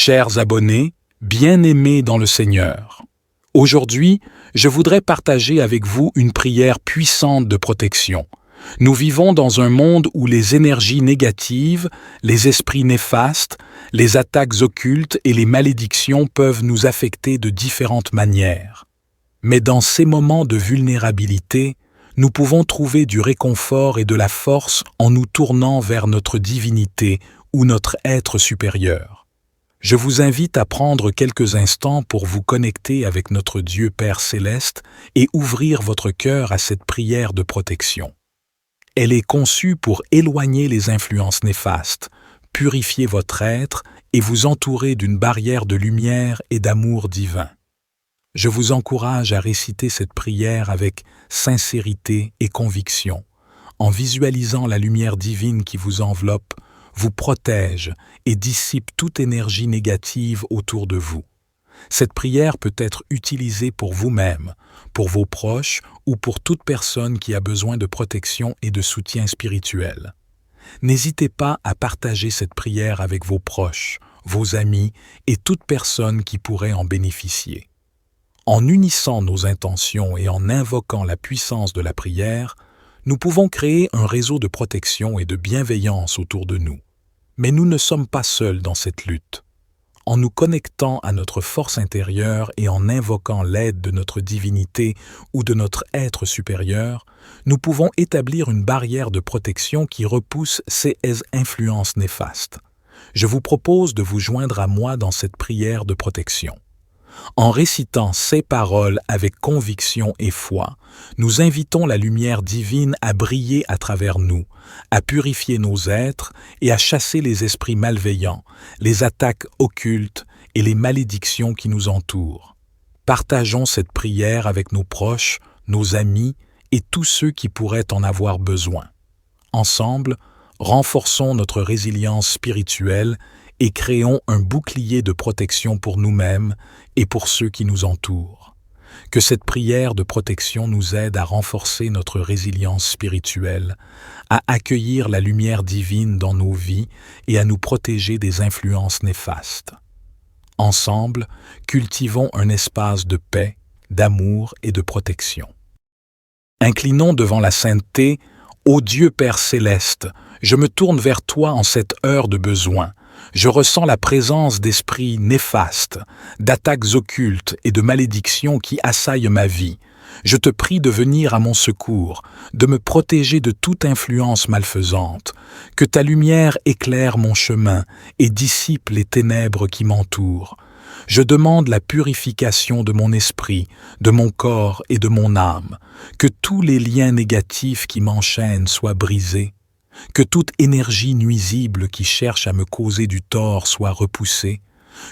Chers abonnés, bien-aimés dans le Seigneur, aujourd'hui, je voudrais partager avec vous une prière puissante de protection. Nous vivons dans un monde où les énergies négatives, les esprits néfastes, les attaques occultes et les malédictions peuvent nous affecter de différentes manières. Mais dans ces moments de vulnérabilité, nous pouvons trouver du réconfort et de la force en nous tournant vers notre divinité ou notre être supérieur. Je vous invite à prendre quelques instants pour vous connecter avec notre Dieu Père Céleste et ouvrir votre cœur à cette prière de protection. Elle est conçue pour éloigner les influences néfastes, purifier votre être et vous entourer d'une barrière de lumière et d'amour divin. Je vous encourage à réciter cette prière avec sincérité et conviction, en visualisant la lumière divine qui vous enveloppe, vous protège et dissipe toute énergie négative autour de vous. Cette prière peut être utilisée pour vous-même, pour vos proches ou pour toute personne qui a besoin de protection et de soutien spirituel. N'hésitez pas à partager cette prière avec vos proches, vos amis et toute personne qui pourrait en bénéficier. En unissant nos intentions et en invoquant la puissance de la prière, nous pouvons créer un réseau de protection et de bienveillance autour de nous. Mais nous ne sommes pas seuls dans cette lutte. En nous connectant à notre force intérieure et en invoquant l'aide de notre divinité ou de notre être supérieur, nous pouvons établir une barrière de protection qui repousse ces influences néfastes. Je vous propose de vous joindre à moi dans cette prière de protection. En récitant ces paroles avec conviction et foi, nous invitons la lumière divine à briller à travers nous, à purifier nos êtres et à chasser les esprits malveillants, les attaques occultes et les malédictions qui nous entourent. Partageons cette prière avec nos proches, nos amis et tous ceux qui pourraient en avoir besoin. Ensemble, renforçons notre résilience spirituelle et créons un bouclier de protection pour nous-mêmes et pour ceux qui nous entourent. Que cette prière de protection nous aide à renforcer notre résilience spirituelle, à accueillir la lumière divine dans nos vies et à nous protéger des influences néfastes. Ensemble, cultivons un espace de paix, d'amour et de protection. Inclinons devant la sainteté, ô Dieu Père Céleste, je me tourne vers toi en cette heure de besoin. Je ressens la présence d'esprits néfastes, d'attaques occultes et de malédictions qui assaillent ma vie. Je te prie de venir à mon secours, de me protéger de toute influence malfaisante, que ta lumière éclaire mon chemin et dissipe les ténèbres qui m'entourent. Je demande la purification de mon esprit, de mon corps et de mon âme, que tous les liens négatifs qui m'enchaînent soient brisés, que toute énergie nuisible qui cherche à me causer du tort soit repoussée,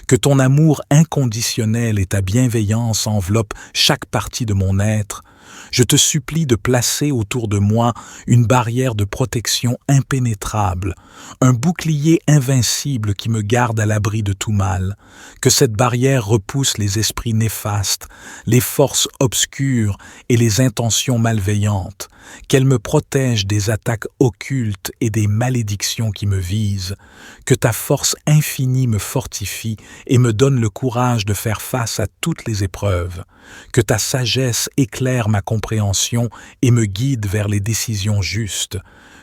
que ton amour inconditionnel et ta bienveillance enveloppent chaque partie de mon être. Je te supplie de placer autour de moi une barrière de protection impénétrable, un bouclier invincible qui me garde à l'abri de tout mal, que cette barrière repousse les esprits néfastes, les forces obscures et les intentions malveillantes, qu'elle me protège des attaques occultes et des malédictions qui me visent, que ta force infinie me fortifie et me donne le courage de faire face à toutes les épreuves, que ta sagesse éclaire ma compréhension et me guide vers les décisions justes,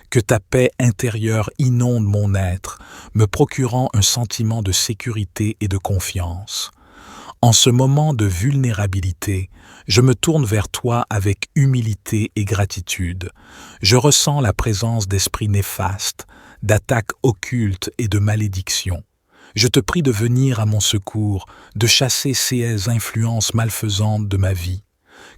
que ta paix intérieure inonde mon être, me procurant un sentiment de sécurité et de confiance. En ce moment de vulnérabilité, je me tourne vers toi avec humilité et gratitude. Je ressens la présence d'esprits néfastes, d'attaques occultes et de malédictions. Je te prie de venir à mon secours, de chasser ces influences malfaisantes de ma vie.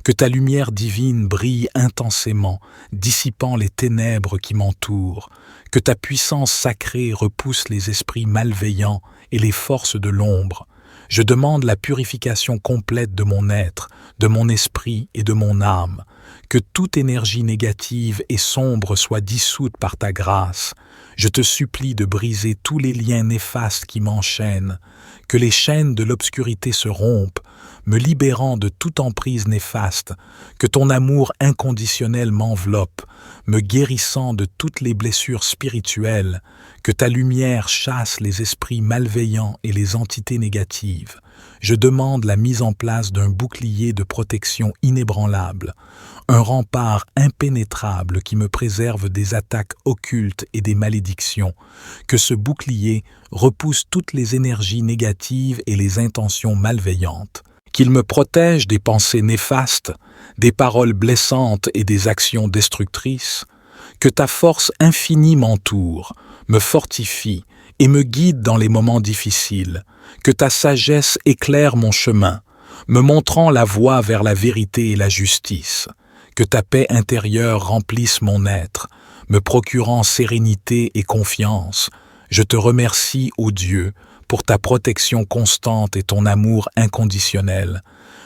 Que ta lumière divine brille intensément, dissipant les ténèbres qui m'entourent. Que ta puissance sacrée repousse les esprits malveillants et les forces de l'ombre. Je demande la purification complète de mon être, de mon esprit et de mon âme. Que toute énergie négative et sombre soit dissoute par ta grâce. Je te supplie de briser tous les liens néfastes qui m'enchaînent. Que les chaînes de l'obscurité se rompent, me libérant de toute emprise néfaste, que ton amour inconditionnel m'enveloppe, me guérissant de toutes les blessures spirituelles, que ta lumière chasse les esprits malveillants et les entités négatives. Je demande la mise en place d'un bouclier de protection inébranlable, un rempart impénétrable qui me préserve des attaques occultes et des malédictions, que ce bouclier repousse toutes les énergies négatives et les intentions malveillantes, qu'il me protège des pensées néfastes, des paroles blessantes et des actions destructrices, que ta force infinie m'entoure, me fortifie et me guide dans les moments difficiles, que ta sagesse éclaire mon chemin, me montrant la voie vers la vérité et la justice, que ta paix intérieure remplisse mon être, me procurant sérénité et confiance. Je te remercie, ô Dieu, pour ta protection constante et ton amour inconditionnel.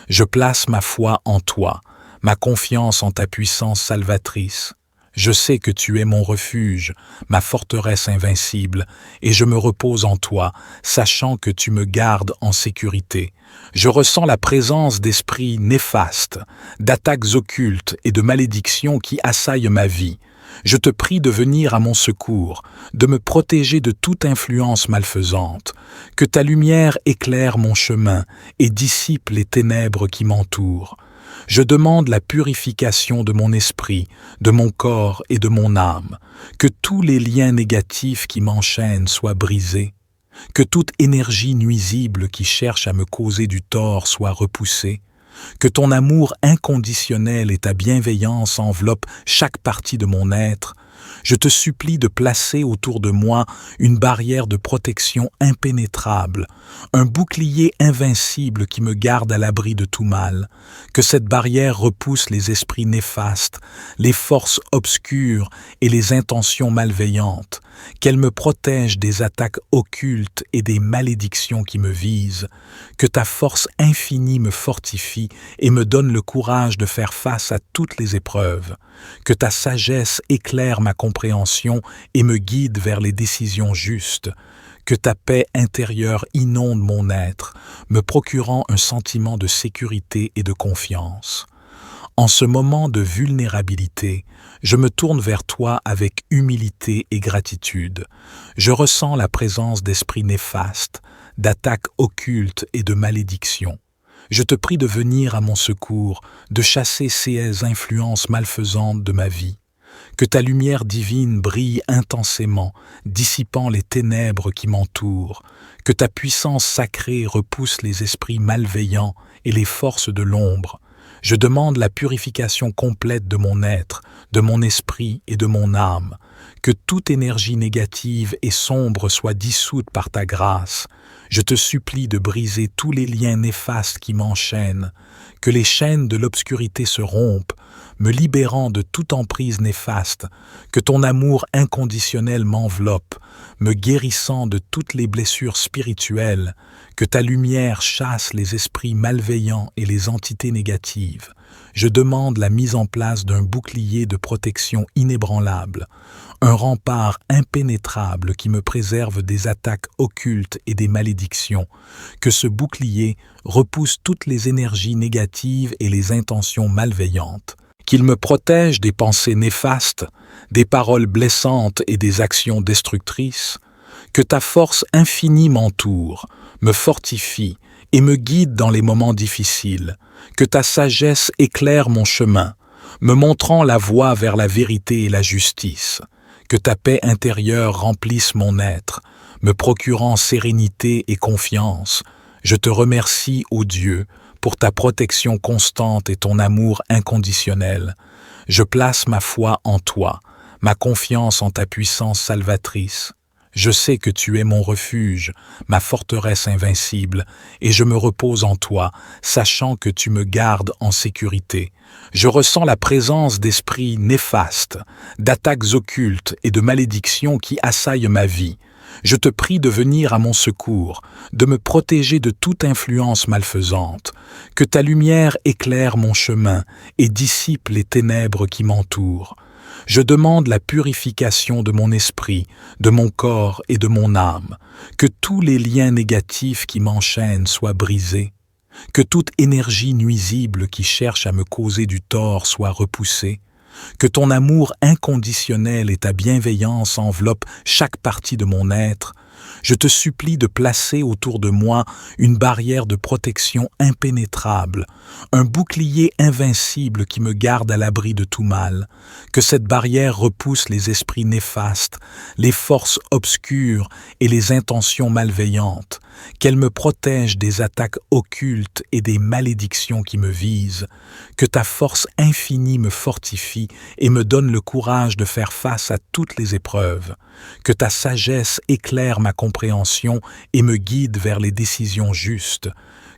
Je place ma foi en toi, ma confiance en ta puissance salvatrice. Je sais que tu es mon refuge, ma forteresse invincible, et je me repose en toi, sachant que tu me gardes en sécurité. Je ressens la présence d'esprits néfastes, d'attaques occultes et de malédictions qui assaillent ma vie. Je te prie de venir à mon secours, de me protéger de toute influence malfaisante, que ta lumière éclaire mon chemin et dissipe les ténèbres qui m'entourent. Je demande la purification de mon esprit, de mon corps et de mon âme, que tous les liens négatifs qui m'enchaînent soient brisés, que toute énergie nuisible qui cherche à me causer du tort soit repoussée, que ton amour inconditionnel et ta bienveillance enveloppent chaque partie de mon être. Je te supplie de placer autour de moi une barrière de protection impénétrable, un bouclier invincible qui me garde à l'abri de tout mal, que cette barrière repousse les esprits néfastes, les forces obscures et les intentions malveillantes, qu'elle me protège des attaques occultes et des malédictions qui me visent, que ta force infinie me fortifie et me donne le courage de faire face à toutes les épreuves, que ta sagesse éclaire ma compréhension et me guide vers les décisions justes, que ta paix intérieure inonde mon être, me procurant un sentiment de sécurité et de confiance. En ce moment de vulnérabilité, je me tourne vers toi avec humilité et gratitude. Je ressens la présence d'esprits néfastes, d'attaques occultes et de malédictions. Je te prie de venir à mon secours, de chasser ces influences malfaisantes de ma vie. Que ta lumière divine brille intensément, dissipant les ténèbres qui m'entourent. Que ta puissance sacrée repousse les esprits malveillants et les forces de l'ombre. Je demande la purification complète de mon être, de mon esprit et de mon âme. Que toute énergie négative et sombre soit dissoute par ta grâce. Je te supplie de briser tous les liens néfastes qui m'enchaînent. Que les chaînes de l'obscurité se rompent, me libérant de toute emprise néfaste, que ton amour inconditionnel m'enveloppe, me guérissant de toutes les blessures spirituelles, que ta lumière chasse les esprits malveillants et les entités négatives. Je demande la mise en place d'un bouclier de protection inébranlable, un rempart impénétrable qui me préserve des attaques occultes et des malédictions, que ce bouclier repousse toutes les énergies négatives et les intentions malveillantes, qu'il me protège des pensées néfastes, des paroles blessantes et des actions destructrices, que ta force infinie m'entoure, me fortifie et me guide dans les moments difficiles, que ta sagesse éclaire mon chemin, me montrant la voie vers la vérité et la justice, que ta paix intérieure remplisse mon être, me procurant sérénité et confiance. Je te remercie, ô Dieu, pour ta protection constante et ton amour inconditionnel. Je place ma foi en toi, ma confiance en ta puissance salvatrice. Je sais que tu es mon refuge, ma forteresse invincible, et je me repose en toi, sachant que tu me gardes en sécurité. Je ressens la présence d'esprits néfastes, d'attaques occultes et de malédictions qui assaillent ma vie. Je te prie de venir à mon secours, de me protéger de toute influence malfaisante, que ta lumière éclaire mon chemin et dissipe les ténèbres qui m'entourent. Je demande la purification de mon esprit, de mon corps et de mon âme, que tous les liens négatifs qui m'enchaînent soient brisés, Que toute énergie nuisible qui cherche à me causer du tort soit repoussée, que ton amour inconditionnel et ta bienveillance enveloppent chaque partie de mon être. Je te supplie de placer autour de moi une barrière de protection impénétrable, un bouclier invincible qui me garde à l'abri de tout mal, que cette barrière repousse les esprits néfastes, les forces obscures et les intentions malveillantes, qu'elle me protège des attaques occultes et des malédictions qui me visent, que ta force infinie me fortifie et me donne le courage de faire face à toutes les épreuves, que ta sagesse éclaire ma compréhension et me guide vers les décisions justes,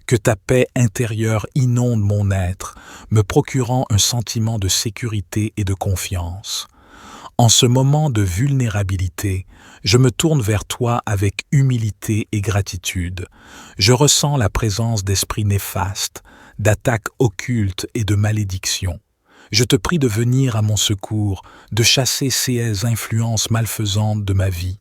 que ta paix intérieure inonde mon être, me procurant un sentiment de sécurité et de confiance. En ce moment de vulnérabilité, je me tourne vers toi avec humilité et gratitude. Je ressens la présence d'esprits néfastes, d'attaques occultes et de malédictions. Je te prie de venir à mon secours, de chasser ces influences malfaisantes de ma vie.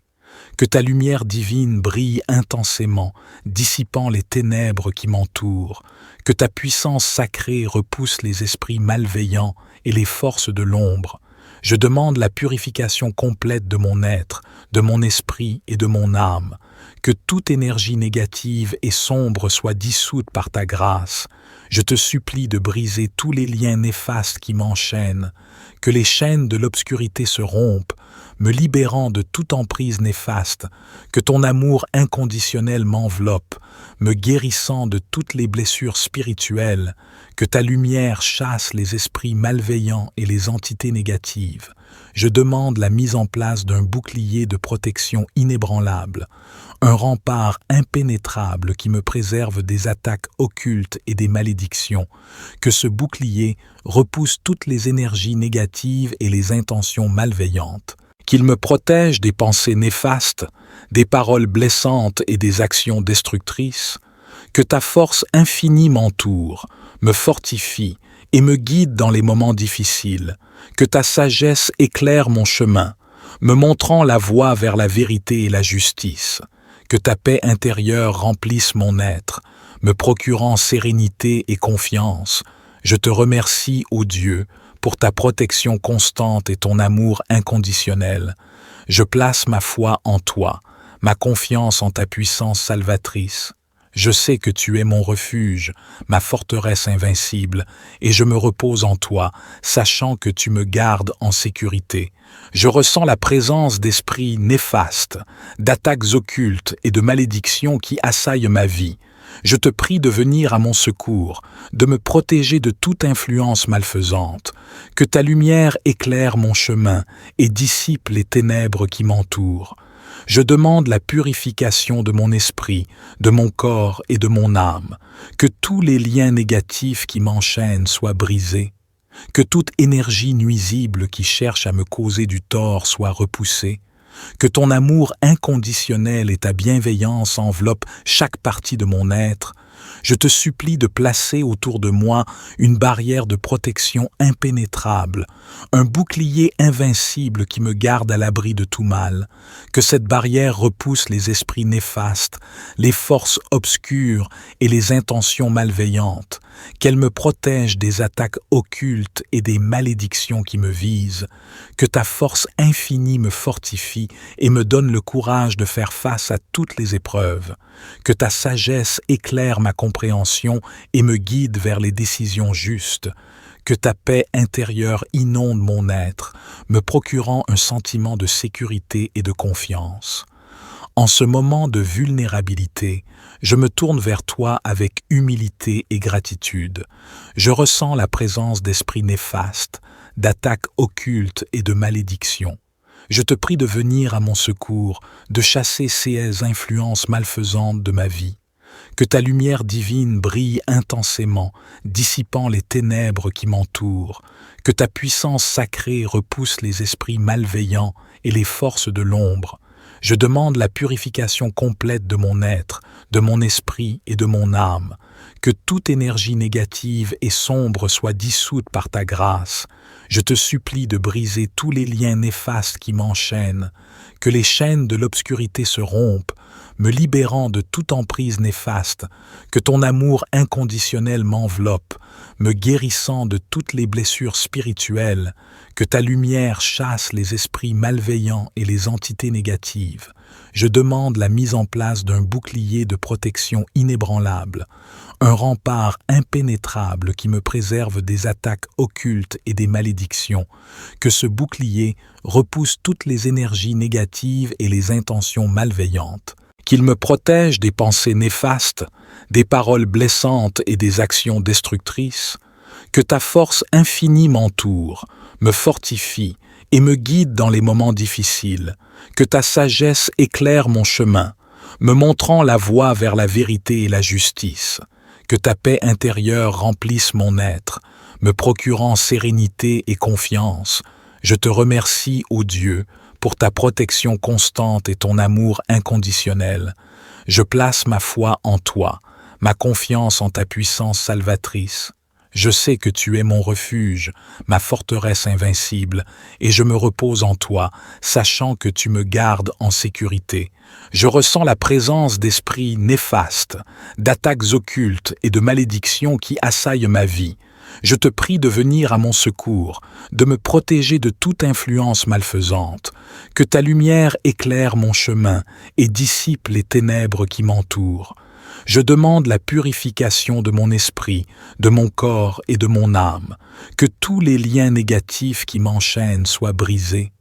Que ta lumière divine brille intensément, dissipant les ténèbres qui m'entourent. Que ta puissance sacrée repousse les esprits malveillants et les forces de l'ombre. Je demande la purification complète de mon être, de mon esprit et de mon âme. Que toute énergie négative et sombre soit dissoute par ta grâce. Je te supplie de briser tous les liens néfastes qui m'enchaînent. Que les chaînes de l'obscurité se rompent, me libérant de toute emprise néfaste. Que ton amour inconditionnel m'enveloppe, me guérissant de toutes les blessures spirituelles. Que ta lumière chasse les esprits malveillants et les entités négatives. Je demande la mise en place d'un bouclier de protection inébranlable, un rempart impénétrable qui me préserve des attaques occultes et des malédictions. Que ce bouclier repousse toutes les énergies négatives et les intentions malveillantes. Qu'il me protège des pensées néfastes, des paroles blessantes et des actions destructrices. Que ta force infinie m'entoure, me fortifie et me guide dans les moments difficiles. Que ta sagesse éclaire mon chemin, me montrant la voie vers la vérité et la justice. Que ta paix intérieure remplisse mon être, me procurant sérénité et confiance. Je te remercie, ô Dieu, pour ta protection constante et ton amour inconditionnel. Je place ma foi en toi, ma confiance en ta puissance salvatrice. Je sais que tu es mon refuge, ma forteresse invincible, et je me repose en toi, sachant que tu me gardes en sécurité. Je ressens la présence d'esprits néfastes, d'attaques occultes et de malédictions qui assaillent ma vie. Je te prie de venir à mon secours, de me protéger de toute influence malfaisante, que ta lumière éclaire mon chemin et dissipe les ténèbres qui m'entourent. Je demande la purification de mon esprit, de mon corps et de mon âme, que tous les liens négatifs qui m'enchaînent soient brisés, que toute énergie nuisible qui cherche à me causer du tort soit repoussée, que ton amour inconditionnel et ta bienveillance enveloppent chaque partie de mon être. Je te supplie de placer autour de moi une barrière de protection impénétrable, un bouclier invincible qui me garde à l'abri de tout mal, que cette barrière repousse les esprits néfastes, les forces obscures et les intentions malveillantes, qu'elle me protège des attaques occultes et des malédictions qui me visent, que ta force infinie me fortifie et me donne le courage de faire face à toutes les épreuves, que ta sagesse éclaire ma compréhension et me guide vers les décisions justes, que ta paix intérieure inonde mon être, me procurant un sentiment de sécurité et de confiance. En ce moment de vulnérabilité, je me tourne vers toi avec humilité et gratitude. Je ressens la présence d'esprits néfastes, d'attaques occultes et de malédictions. Je te prie de venir à mon secours, de chasser ces influences malfaisantes de ma vie. Que ta lumière divine brille intensément, dissipant les ténèbres qui m'entourent. Que ta puissance sacrée repousse les esprits malveillants et les forces de l'ombre. Je demande la purification complète de mon être, de mon esprit et de mon âme. Que toute énergie négative et sombre soit dissoute par ta grâce. Je te supplie de briser tous les liens néfastes qui m'enchaînent. Que les chaînes de l'obscurité se rompent, me libérant de toute emprise néfaste, que ton amour inconditionnel m'enveloppe, me guérissant de toutes les blessures spirituelles, que ta lumière chasse les esprits malveillants et les entités négatives. Je demande la mise en place d'un bouclier de protection inébranlable, un rempart impénétrable qui me préserve des attaques occultes et des malédictions, que ce bouclier repousse toutes les énergies négatives et les intentions malveillantes, qu'il me protège des pensées néfastes, des paroles blessantes et des actions destructrices, que ta force infinie m'entoure, me fortifie et me guide dans les moments difficiles, que ta sagesse éclaire mon chemin, me montrant la voie vers la vérité et la justice, que ta paix intérieure remplisse mon être, me procurant sérénité et confiance. Je te remercie, ô Dieu, pour ta protection constante et ton amour inconditionnel. Je place ma foi en toi, ma confiance en ta puissance salvatrice. Je sais que tu es mon refuge, ma forteresse invincible, et je me repose en toi, sachant que tu me gardes en sécurité. Je ressens la présence d'esprits néfastes, d'attaques occultes et de malédictions qui assaillent ma vie. Je te prie de venir à mon secours, de me protéger de toute influence malfaisante, que ta lumière éclaire mon chemin et dissipe les ténèbres qui m'entourent. Je demande la purification de mon esprit, de mon corps et de mon âme, que tous les liens négatifs qui m'enchaînent soient brisés,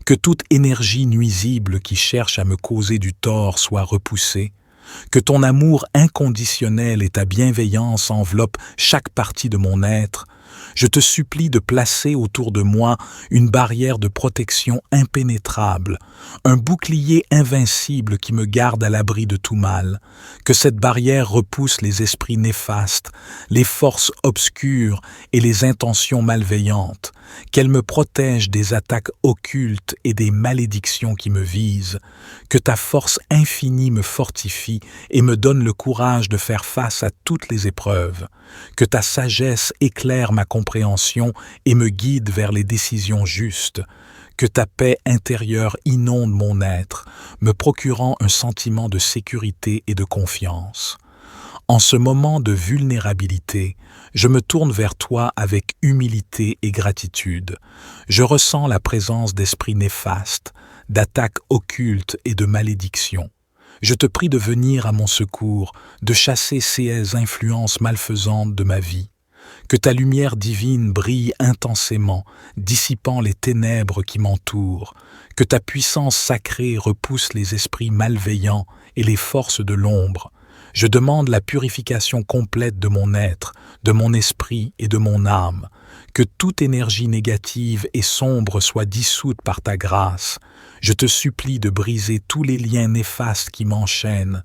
que toute énergie nuisible qui cherche à me causer du tort soit repoussée, que ton amour inconditionnel et ta bienveillance enveloppent chaque partie de mon être. Je te supplie de placer autour de moi une barrière de protection impénétrable, un bouclier invincible qui me garde à l'abri de tout mal, que cette barrière repousse les esprits néfastes, les forces obscures et les intentions malveillantes, qu'elle me protège des attaques occultes et des malédictions qui me visent, que ta force infinie me fortifie et me donne le courage de faire face à toutes les épreuves, que ta sagesse éclaire ma compréhension et me guide vers les décisions justes, que ta paix intérieure inonde mon être, me procurant un sentiment de sécurité et de confiance. En ce moment de vulnérabilité, je me tourne vers toi avec humilité et gratitude. Je ressens la présence d'esprits néfastes, d'attaques occultes et de malédictions. Je te prie de venir à mon secours, de chasser ces influences malfaisantes de ma vie. Que ta lumière divine brille intensément, dissipant les ténèbres qui m'entourent. Que ta puissance sacrée repousse les esprits malveillants et les forces de l'ombre. Je demande la purification complète de mon être, de mon esprit et de mon âme, que toute énergie négative et sombre soit dissoute par ta grâce. Je te supplie de briser tous les liens néfastes qui m'enchaînent,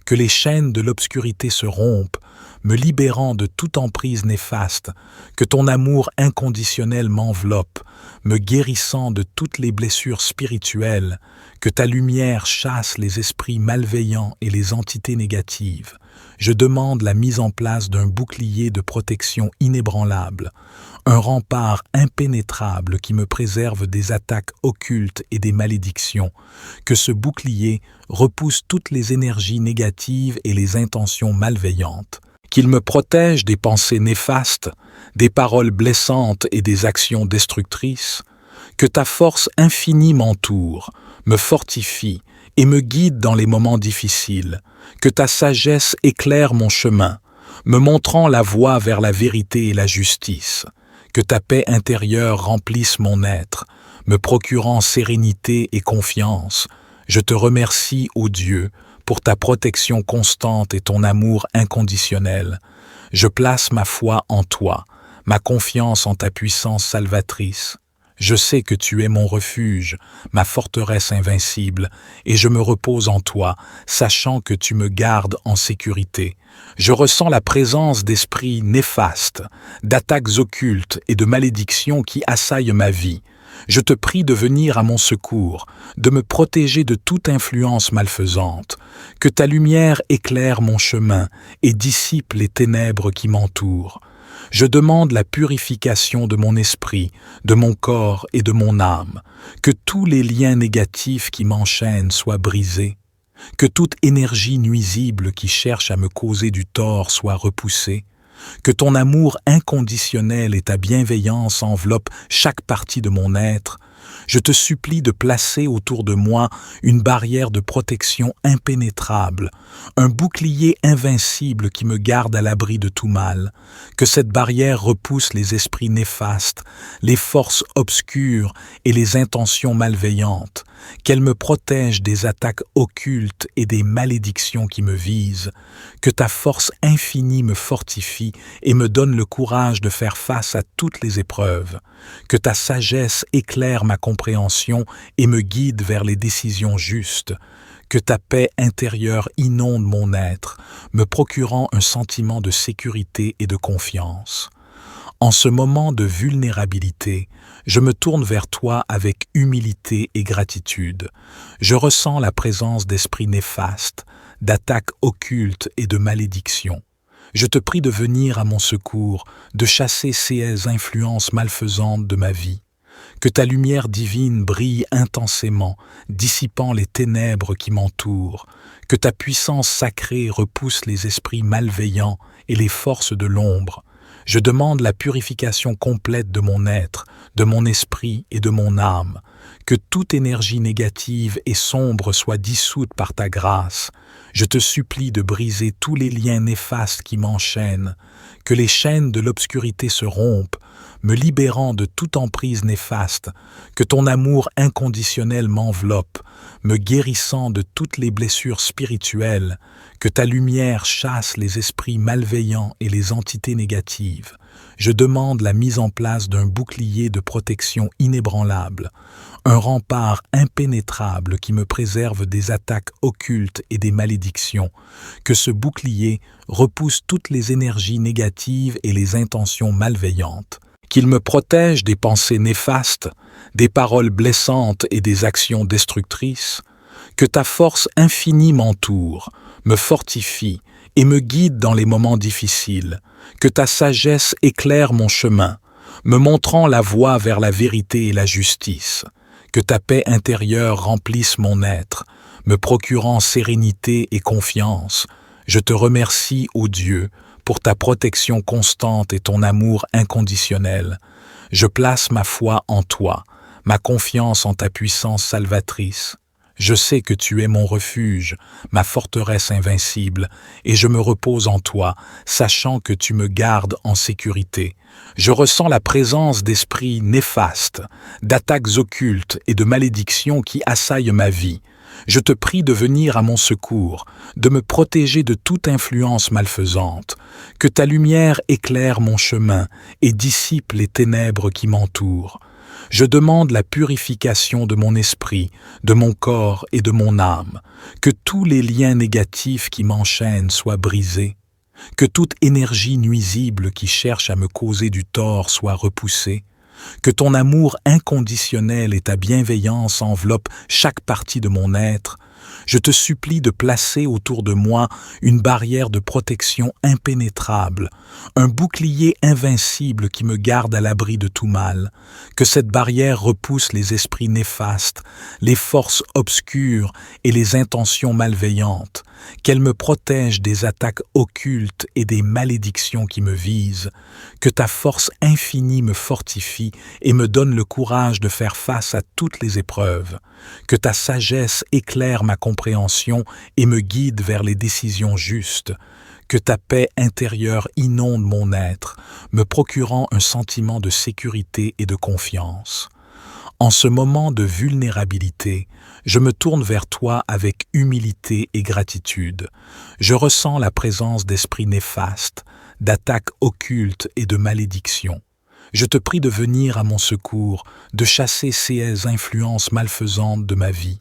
que les chaînes de l'obscurité se rompent, me libérant de toute emprise néfaste, que ton amour inconditionnel m'enveloppe, me guérissant de toutes les blessures spirituelles, que ta lumière chasse les esprits malveillants et les entités négatives. Je demande la mise en place d'un bouclier de protection inébranlable, un rempart impénétrable qui me préserve des attaques occultes et des malédictions, que ce bouclier repousse toutes les énergies négatives et les intentions malveillantes, qu'il me protège des pensées néfastes, des paroles blessantes et des actions destructrices, que ta force infinie m'entoure, me fortifie et me guide dans les moments difficiles, que ta sagesse éclaire mon chemin, me montrant la voie vers la vérité et la justice, que ta paix intérieure remplisse mon être, me procurant sérénité et confiance. Je te remercie, ô Dieu, pour ta protection constante et ton amour inconditionnel. Je place ma foi en toi, ma confiance en ta puissance salvatrice. Je sais que tu es mon refuge, ma forteresse invincible, et je me repose en toi, sachant que tu me gardes en sécurité. Je ressens la présence d'esprits néfastes, d'attaques occultes et de malédictions qui assaillent ma vie. Je te prie de venir à mon secours, de me protéger de toute influence malfaisante, que ta lumière éclaire mon chemin et dissipe les ténèbres qui m'entourent. Je demande la purification de mon esprit, de mon corps et de mon âme, que tous les liens négatifs qui m'enchaînent soient brisés, Que toute énergie nuisible qui cherche à me causer du tort soit repoussée. Que ton amour inconditionnel et ta bienveillance enveloppent chaque partie de mon être. Je te supplie de placer autour de moi une barrière de protection impénétrable, un bouclier invincible qui me garde à l'abri de tout mal. Que cette barrière repousse les esprits néfastes, les forces obscures et les intentions malveillantes. Qu'elle me protège des attaques occultes et des malédictions qui me visent. Que ta force infinie me fortifie et me donne le courage de faire face à toutes les épreuves. Que ta sagesse éclaire ma compréhension et me guide vers les décisions justes. Que ta paix intérieure inonde mon être, me procurant un sentiment de sécurité et de confiance. En ce moment de vulnérabilité, je me tourne vers toi avec humilité et gratitude. Je ressens la présence d'esprits néfastes, d'attaques occultes et de malédictions. Je te prie de venir à mon secours, de chasser ces influences malfaisantes de ma vie. Que ta lumière divine brille intensément, dissipant les ténèbres qui m'entourent. Que ta puissance sacrée repousse les esprits malveillants et les forces de l'ombre. Je demande la purification complète de mon être, de mon esprit et de mon âme. Que toute énergie négative et sombre soit dissoute par ta grâce. Je te supplie de briser tous les liens néfastes qui m'enchaînent. Que les chaînes de l'obscurité se rompent, me libérant de toute emprise néfaste. Que ton amour inconditionnel m'enveloppe, me guérissant de toutes les blessures spirituelles. Que ta lumière chasse les esprits malveillants et les entités négatives. Je demande la mise en place d'un bouclier de protection inébranlable, un rempart impénétrable qui me préserve des attaques occultes et des malédictions. Que ce bouclier repousse toutes les énergies négatives et les intentions malveillantes. Qu'il me protège des pensées néfastes, des paroles blessantes et des actions destructrices. Que ta force infinie m'entoure, me fortifie et me guide dans les moments difficiles. Que ta sagesse éclaire mon chemin, me montrant la voie vers la vérité et la justice. Que ta paix intérieure remplisse mon être, me procurant sérénité et confiance. Je te remercie, ô Dieu, pour ta protection constante et ton amour inconditionnel. Je place ma foi en toi, ma confiance en ta puissance salvatrice. Je sais que tu es mon refuge, ma forteresse invincible, et je me repose en toi, sachant que tu me gardes en sécurité. Je ressens la présence d'esprits néfastes, d'attaques occultes et de malédictions qui assaillent ma vie. Je te prie de venir à mon secours, de me protéger de toute influence malfaisante. Que ta lumière éclaire mon chemin et dissipe les ténèbres qui m'entourent. Je demande la purification de mon esprit, de mon corps et de mon âme. Que tous les liens négatifs qui m'enchaînent soient brisés. Que toute énergie nuisible qui cherche à me causer du tort soit repoussée. Que ton amour inconditionnel et ta bienveillance enveloppent chaque partie de mon être. Je te supplie de placer autour de moi une barrière de protection impénétrable, un bouclier invincible qui me garde à l'abri de tout mal. Que cette barrière repousse les esprits néfastes, les forces obscures et les intentions malveillantes. Qu'elle me protège des attaques occultes et des malédictions qui me visent. Que ta force infinie me fortifie et me donne le courage de faire face à toutes les épreuves. Que ta sagesse éclaire ma compréhension et me guide vers les décisions justes. Que ta paix intérieure inonde mon être, me procurant un sentiment de sécurité et de confiance. En ce moment de vulnérabilité, je me tourne vers toi avec humilité et gratitude. Je ressens la présence d'esprits néfastes, d'attaques occultes et de malédictions. Je te prie de venir à mon secours, de chasser ces influences malfaisantes de ma vie.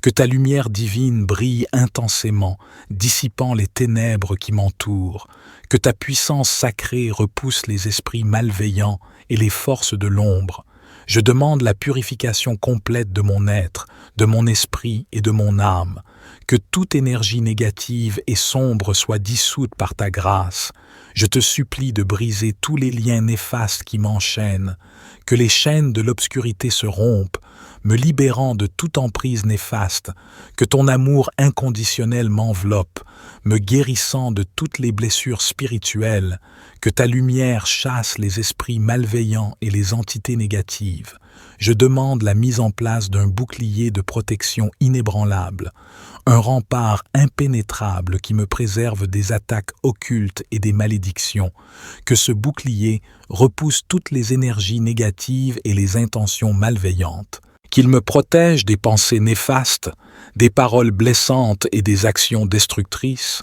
Que ta lumière divine brille intensément, dissipant les ténèbres qui m'entourent. Que ta puissance sacrée repousse les esprits malveillants et les forces de l'ombre. Je demande la purification complète de mon être, de mon esprit et de mon âme. Que toute énergie négative et sombre soit dissoute par ta grâce. Je te supplie de briser tous les liens néfastes qui m'enchaînent. Que les chaînes de l'obscurité se rompent, me libérant de toute emprise néfaste, que ton amour inconditionnel m'enveloppe, me guérissant de toutes les blessures spirituelles, que ta lumière chasse les esprits malveillants et les entités négatives. Je demande la mise en place d'un bouclier de protection inébranlable, un rempart impénétrable qui me préserve des attaques occultes et des malédictions, que ce bouclier repousse toutes les énergies négatives et les intentions malveillantes, qu'il me protège des pensées néfastes, des paroles blessantes et des actions destructrices,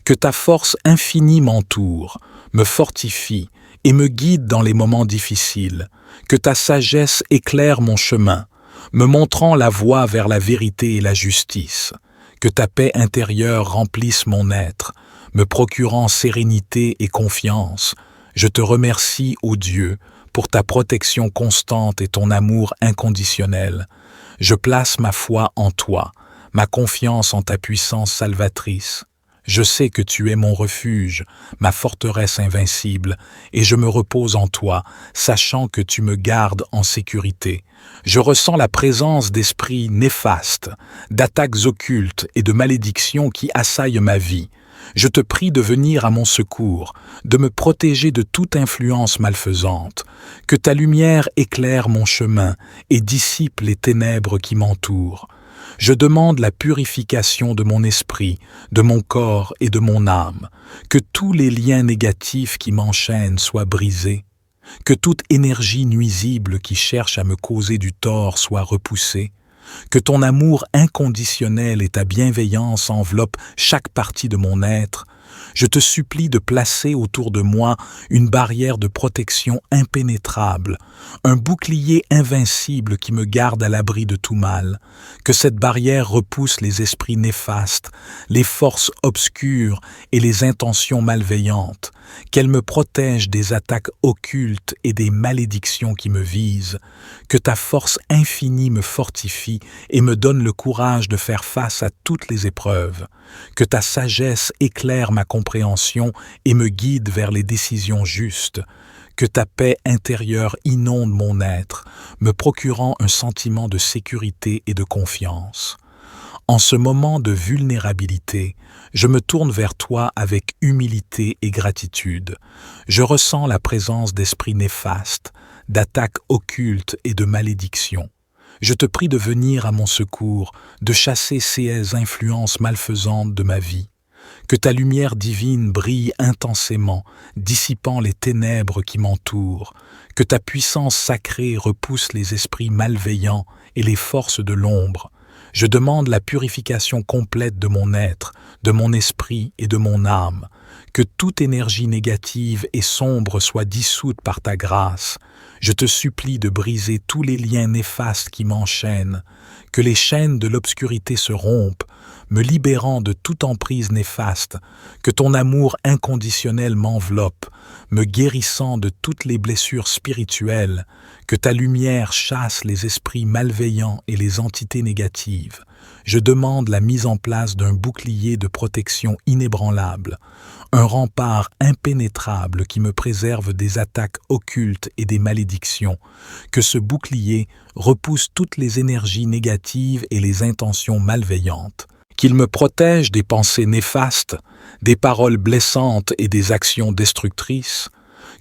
que ta force infinie m'entoure, me fortifie et me guide dans les moments difficiles, que ta sagesse éclaire mon chemin, me montrant la voie vers la vérité et la justice, que ta paix intérieure remplisse mon être, me procurant sérénité et confiance. Je te remercie, ô Dieu, pour ta protection constante et ton amour inconditionnel. Je place ma foi en toi, ma confiance en ta puissance salvatrice. Je sais que tu es mon refuge, ma forteresse invincible, et je me repose en toi, sachant que tu me gardes en sécurité. Je ressens la présence d'esprits néfastes, d'attaques occultes et de malédictions qui assaillent ma vie. Je te prie de venir à mon secours, de me protéger de toute influence malfaisante, que ta lumière éclaire mon chemin et dissipe les ténèbres qui m'entourent. Je demande la purification de mon esprit, de mon corps et de mon âme, que tous les liens négatifs qui m'enchaînent soient brisés, que toute énergie nuisible qui cherche à me causer du tort soit repoussée, que ton amour inconditionnel et ta bienveillance enveloppent chaque partie de mon être. Je te supplie de placer autour de moi une barrière de protection impénétrable, un bouclier invincible qui me garde à l'abri de tout mal, que cette barrière repousse les esprits néfastes, les forces obscures et les intentions malveillantes, qu'elle me protège des attaques occultes et des malédictions qui me visent, que ta force infinie me fortifie et me donne le courage de faire face à toutes les épreuves, que ta sagesse éclaire ma compréhension et me guide vers les décisions justes, que ta paix intérieure inonde mon être, me procurant un sentiment de sécurité et de confiance. En ce moment de vulnérabilité, je me tourne vers toi avec humilité et gratitude. Je ressens la présence d'esprits néfastes, d'attaques occultes et de malédictions. Je te prie de venir à mon secours, de chasser ces influences malfaisantes de ma vie. Que ta lumière divine brille intensément, dissipant les ténèbres qui m'entourent. Que ta puissance sacrée repousse les esprits malveillants et les forces de l'ombre. Je demande la purification complète de mon être, de mon esprit et de mon âme. Que toute énergie négative et sombre soit dissoute par ta grâce. Je te supplie de briser tous les liens néfastes qui m'enchaînent. Que les chaînes de l'obscurité se rompent, me libérant de toute emprise néfaste, que ton amour inconditionnel m'enveloppe, me guérissant de toutes les blessures spirituelles, que ta lumière chasse les esprits malveillants et les entités négatives. Je demande la mise en place d'un bouclier de protection inébranlable, un rempart impénétrable qui me préserve des attaques occultes et des malédictions, que ce bouclier repousse toutes les énergies négatives et les intentions malveillantes, qu'il me protège des pensées néfastes, des paroles blessantes et des actions destructrices,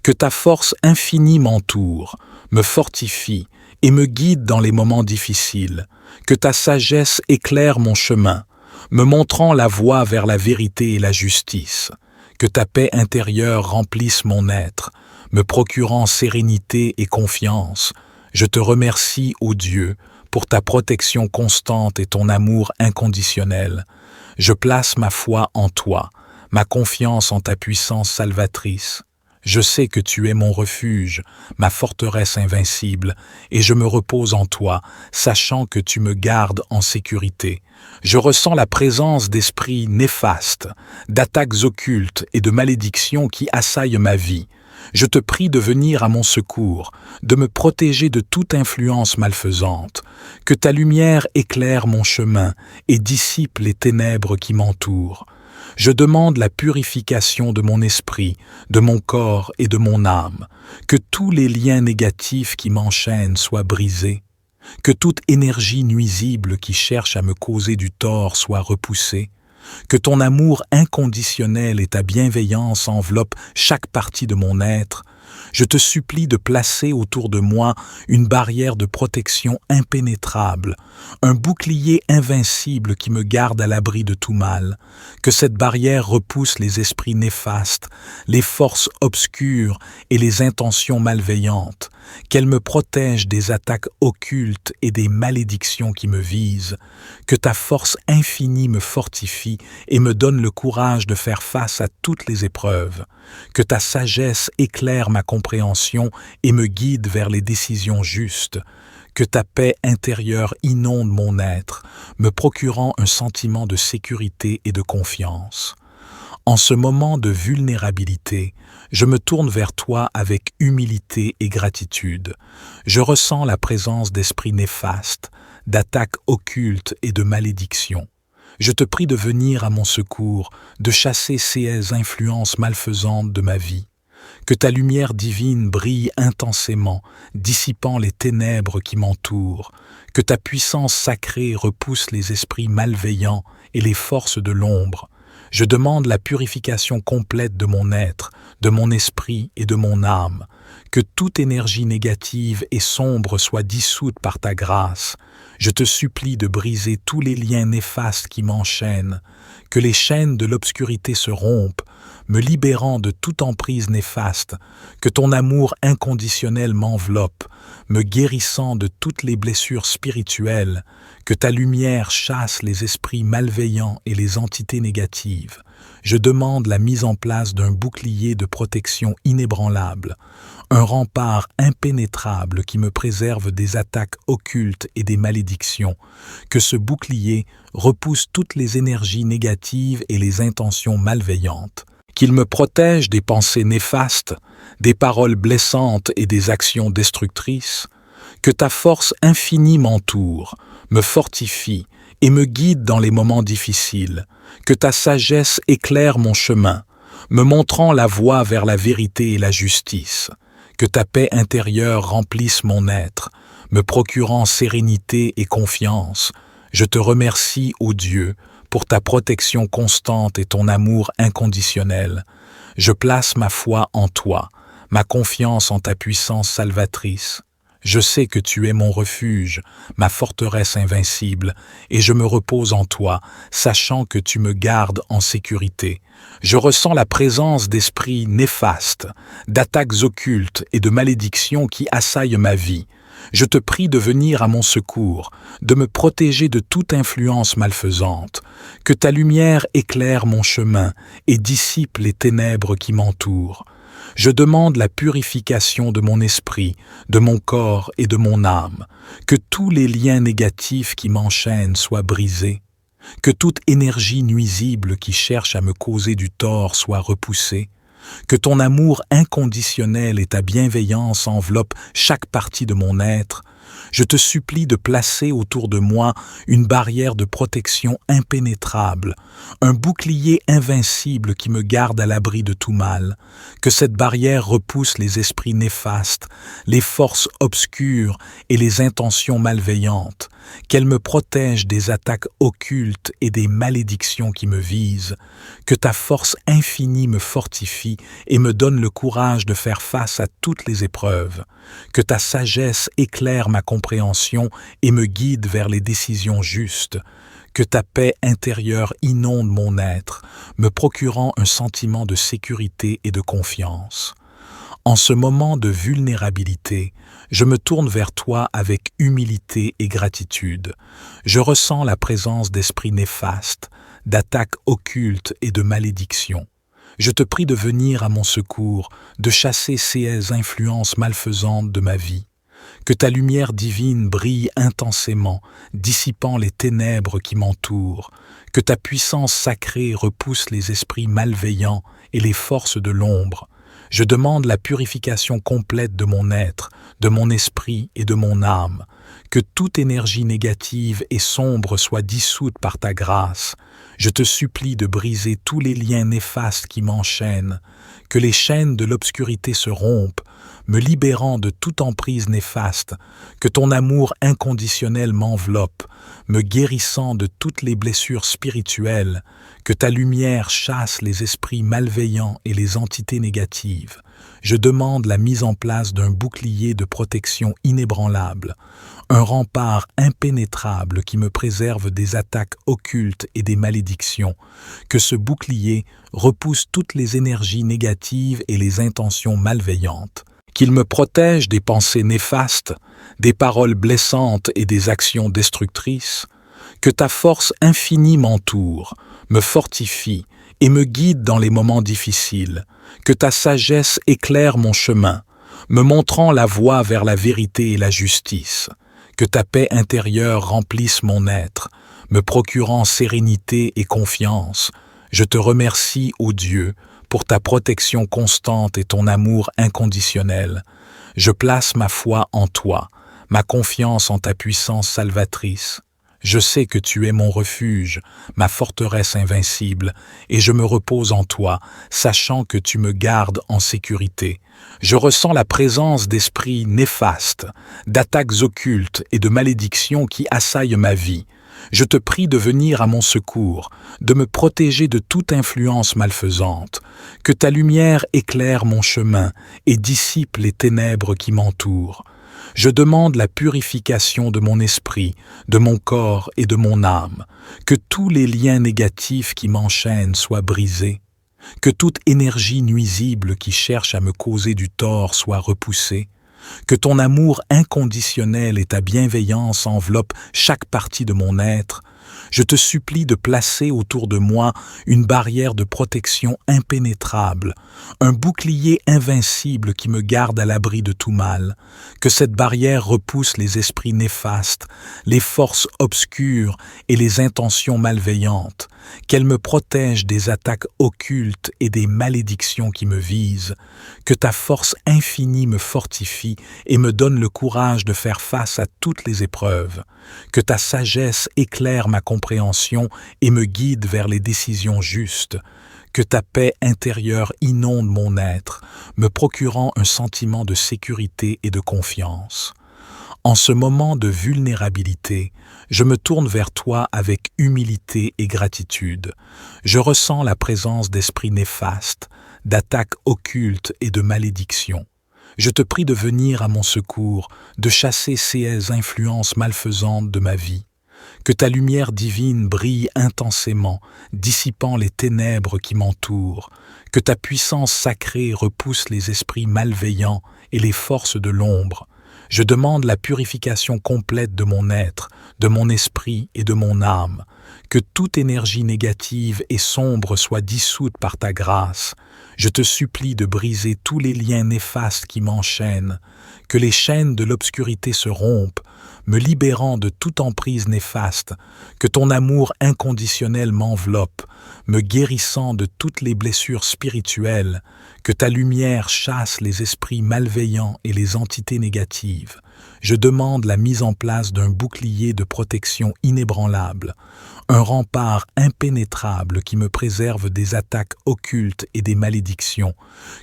que ta force infinie m'entoure, me fortifie et me guide dans les moments difficiles, que ta sagesse éclaire mon chemin, me montrant la voie vers la vérité et la justice, que ta paix intérieure remplisse mon être, me procurant sérénité et confiance. Je te remercie, ô Dieu, pour ta protection constante et ton amour inconditionnel. Je place ma foi en toi, ma confiance en ta puissance salvatrice. Je sais que tu es mon refuge, ma forteresse invincible, et je me repose en toi, sachant que tu me gardes en sécurité. Je ressens la présence d'esprits néfastes, d'attaques occultes et de malédictions qui assaillent ma vie. Je te prie de venir à mon secours, de me protéger de toute influence malfaisante, que ta lumière éclaire mon chemin et dissipe les ténèbres qui m'entourent. Je demande la purification de mon esprit, de mon corps et de mon âme, que tous les liens négatifs qui m'enchaînent soient brisés, Que toute énergie nuisible qui cherche à me causer du tort soit repoussée, que ton amour inconditionnel et ta bienveillance enveloppent chaque partie de mon être. Je te supplie de placer autour de moi une barrière de protection impénétrable, un bouclier invincible qui me garde à l'abri de tout mal, que cette barrière repousse les esprits néfastes, les forces obscures et les intentions malveillantes, qu'elle me protège des attaques occultes et des malédictions qui me visent, que ta force infinie me fortifie et me donne le courage de faire face à toutes les épreuves, que ta sagesse éclaire ma compréhension et me guide vers les décisions justes, que ta paix intérieure inonde mon être, me procurant un sentiment de sécurité et de confiance. En ce moment de vulnérabilité, je me tourne vers toi avec humilité et gratitude. Je ressens la présence d'esprits néfastes, d'attaques occultes et de malédictions. Je te prie de venir à mon secours, de chasser ces influences malfaisantes de ma vie. Que ta lumière divine brille intensément, dissipant les ténèbres qui m'entourent. Que ta puissance sacrée repousse les esprits malveillants et les forces de l'ombre. Je demande la purification complète de mon être, de mon esprit et de mon âme. Que toute énergie négative et sombre soit dissoute par ta grâce. Je te supplie de briser tous les liens néfastes qui m'enchaînent. Que les chaînes de l'obscurité se rompent, me libérant de toute emprise néfaste, que ton amour inconditionnel m'enveloppe, me guérissant de toutes les blessures spirituelles, que ta lumière chasse les esprits malveillants et les entités négatives. Je demande la mise en place d'un bouclier de protection inébranlable, un rempart impénétrable qui me préserve des attaques occultes et des malédictions, que ce bouclier repousse toutes les énergies négatives et les intentions malveillantes, qu'il me protège des pensées néfastes, des paroles blessantes et des actions destructrices, que ta force infinie m'entoure, me fortifie et me guide dans les moments difficiles, que ta sagesse éclaire mon chemin, me montrant la voie vers la vérité et la justice, que ta paix intérieure remplisse mon être, me procurant sérénité et confiance. Je te remercie, ô Dieu, pour ta protection constante et ton amour inconditionnel. Je place ma foi en toi, ma confiance en ta puissance salvatrice. Je sais que tu es mon refuge, ma forteresse invincible, et je me repose en toi, sachant que tu me gardes en sécurité. Je ressens la présence d'esprits néfastes, d'attaques occultes et de malédictions qui assaillent ma vie. Je te prie de venir à mon secours, de me protéger de toute influence malfaisante, que ta lumière éclaire mon chemin et dissipe les ténèbres qui m'entourent. Je demande la purification de mon esprit, de mon corps et de mon âme, que tous les liens négatifs qui m'enchaînent soient brisés, que toute énergie nuisible qui cherche à me causer du tort soit repoussée, que ton amour inconditionnel et ta bienveillance enveloppent chaque partie de mon être. Je te supplie de placer autour de moi une barrière de protection impénétrable, un bouclier invincible qui me garde à l'abri de tout mal, que cette barrière repousse les esprits néfastes, les forces obscures et les intentions malveillantes, qu'elle me protège des attaques occultes et des malédictions qui me visent, que ta force infinie me fortifie et me donne le courage de faire face à toutes les épreuves, que ta sagesse éclaire ma compréhension et me guide vers les décisions justes, que ta paix intérieure inonde mon être, me procurant un sentiment de sécurité et de confiance. En ce moment de vulnérabilité, je me tourne vers toi avec humilité et gratitude. Je ressens la présence d'esprits néfastes, d'attaques occultes et de malédictions. Je te prie de venir à mon secours, de chasser ces influences malfaisantes de ma vie. Que ta lumière divine brille intensément, dissipant les ténèbres qui m'entourent. Que ta puissance sacrée repousse les esprits malveillants et les forces de l'ombre. Je demande la purification complète de mon être, de mon esprit et de mon âme. Que toute énergie négative et sombre soit dissoute par ta grâce. Je te supplie de briser tous les liens néfastes qui m'enchaînent. Que les chaînes de l'obscurité se rompent, me libérant de toute emprise néfaste, que ton amour inconditionnel m'enveloppe, me guérissant de toutes les blessures spirituelles, que ta lumière chasse les esprits malveillants et les entités négatives. Je demande la mise en place d'un bouclier de protection inébranlable, un rempart impénétrable qui me préserve des attaques occultes et des malédictions, que ce bouclier repousse toutes les énergies négatives et les intentions malveillantes, qu'il me protège des pensées néfastes, des paroles blessantes et des actions destructrices, que ta force infinie m'entoure, me fortifie et me guide dans les moments difficiles, que ta sagesse éclaire mon chemin, me montrant la voie vers la vérité et la justice, que ta paix intérieure remplisse mon être, me procurant sérénité et confiance. Je te remercie, ô Dieu, pour ta protection constante et ton amour inconditionnel. Je place ma foi en toi, ma confiance en ta puissance salvatrice. Je sais que tu es mon refuge, ma forteresse invincible, et je me repose en toi, sachant que tu me gardes en sécurité. Je ressens la présence d'esprits néfastes, d'attaques occultes et de malédictions qui assaillent ma vie. Je te prie de venir à mon secours, de me protéger de toute influence malfaisante, que ta lumière éclaire mon chemin et dissipe les ténèbres qui m'entourent. Je demande la purification de mon esprit, de mon corps et de mon âme, que tous les liens négatifs qui m'enchaînent soient brisés, que toute énergie nuisible qui cherche à me causer du tort soit repoussée, que ton amour inconditionnel et ta bienveillance enveloppent chaque partie de mon être. Je te supplie de placer autour de moi une barrière de protection impénétrable, un bouclier invincible qui me garde à l'abri de tout mal, que cette barrière repousse les esprits néfastes, les forces obscures et les intentions malveillantes, qu'elle me protège des attaques occultes et des malédictions qui me visent, que ta force infinie me fortifie et me donne le courage de faire face à toutes les épreuves, que ta sagesse éclaire ma compréhension et me guide vers les décisions justes, que ta paix intérieure inonde mon être, me procurant un sentiment de sécurité et de confiance. En ce moment de vulnérabilité, je me tourne vers toi avec humilité et gratitude. Je ressens la présence d'esprits néfastes, d'attaques occultes et de malédictions. Je te prie de venir à mon secours, de chasser ces influences malfaisantes de ma vie. Que ta lumière divine brille intensément, dissipant les ténèbres qui m'entourent. Que ta puissance sacrée repousse les esprits malveillants et les forces de l'ombre. Je demande la purification complète de mon être, de mon esprit et de mon âme. Que toute énergie négative et sombre soit dissoute par ta grâce. Je te supplie de briser tous les liens néfastes qui m'enchaînent. Que les chaînes de l'obscurité se rompent, me libérant de toute emprise néfaste, que ton amour inconditionnel m'enveloppe, me guérissant de toutes les blessures spirituelles, que ta lumière chasse les esprits malveillants et les entités négatives. Je demande la mise en place d'un bouclier de protection inébranlable, un rempart impénétrable qui me préserve des attaques occultes et des malédictions,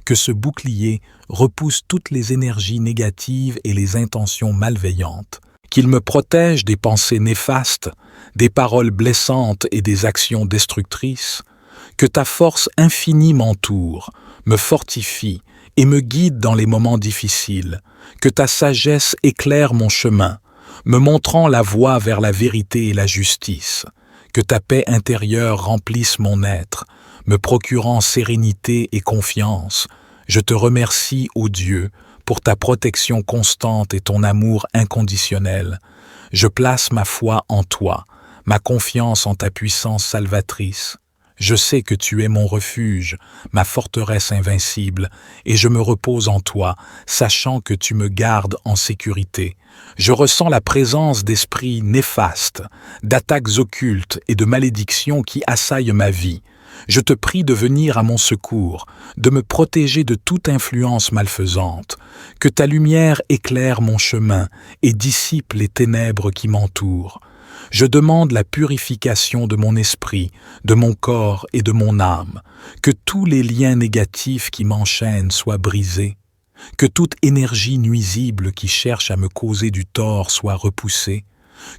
que ce bouclier repousse toutes les énergies négatives et les intentions malveillantes, qu'il me protège des pensées néfastes, des paroles blessantes et des actions destructrices, que ta force infinie m'entoure, me fortifie et me guide dans les moments difficiles, que ta sagesse éclaire mon chemin, me montrant la voie vers la vérité et la justice, que ta paix intérieure remplisse mon être, me procurant sérénité et confiance. Je te remercie, ô Dieu, pour ta protection constante et ton amour inconditionnel. Je place ma foi en toi, ma confiance en ta puissance salvatrice. Je sais que tu es mon refuge, ma forteresse invincible, et je me repose en toi, sachant que tu me gardes en sécurité. Je ressens la présence d'esprits néfastes, d'attaques occultes et de malédictions qui assaillent ma vie. Je te prie de venir à mon secours, de me protéger de toute influence malfaisante, que ta lumière éclaire mon chemin et dissipe les ténèbres qui m'entourent. Je demande la purification de mon esprit, de mon corps et de mon âme, que tous les liens négatifs qui m'enchaînent soient brisés, Que toute énergie nuisible qui cherche à me causer du tort soit repoussée,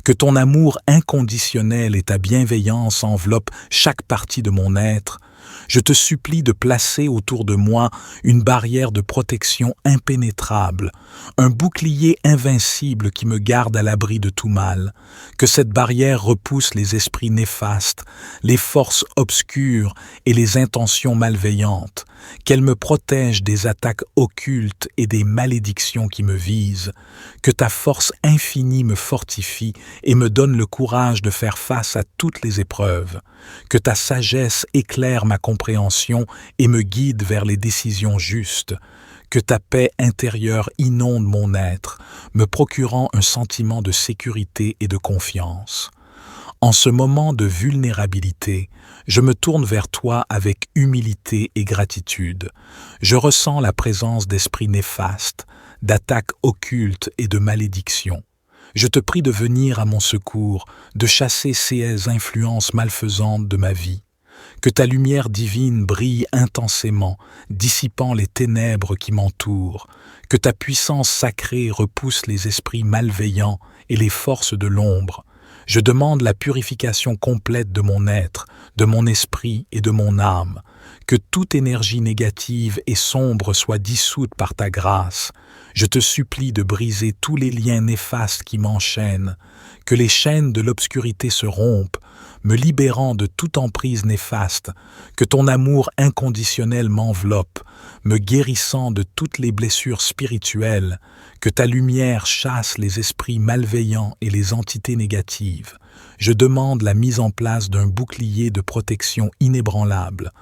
que ton amour inconditionnel et ta bienveillance enveloppent chaque partie de mon être. Je te supplie de placer autour de moi une barrière de protection impénétrable, un bouclier invincible qui me garde à l'abri de tout mal, que cette barrière repousse les esprits néfastes, les forces obscures et les intentions malveillantes, qu'elle me protège des attaques occultes et des malédictions qui me visent, que ta force infinie me fortifie et me donne le courage de faire face à toutes les épreuves, que ta sagesse éclaire ma compréhension et me guide vers les décisions justes, que ta paix intérieure inonde mon être, me procurant un sentiment de sécurité et de confiance. En ce moment de vulnérabilité, je me tourne vers toi avec humilité et gratitude. Je ressens la présence d'esprits néfastes, d'attaques occultes et de malédictions. Je te prie de venir à mon secours, de chasser ces influences malfaisantes de ma vie. Que ta lumière divine brille intensément, dissipant les ténèbres qui m'entourent. Que ta puissance sacrée repousse les esprits malveillants et les forces de l'ombre. Je demande la purification complète de mon être, de mon esprit et de mon âme. Que toute énergie négative et sombre soit dissoute par ta grâce. Je te supplie de briser tous les liens néfastes qui m'enchaînent. Que les chaînes de l'obscurité se rompent, me libérant de toute emprise néfaste, que ton amour inconditionnel m'enveloppe, me guérissant de toutes les blessures spirituelles, que ta lumière chasse les esprits malveillants et les entités négatives. Je demande la mise en place d'un bouclier de protection inébranlable,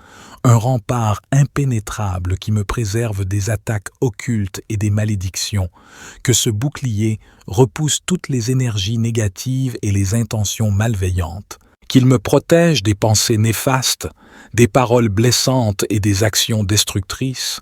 un rempart impénétrable qui me préserve des attaques occultes et des malédictions, que ce bouclier repousse toutes les énergies négatives et les intentions malveillantes, qu'il me protège des pensées néfastes, des paroles blessantes et des actions destructrices,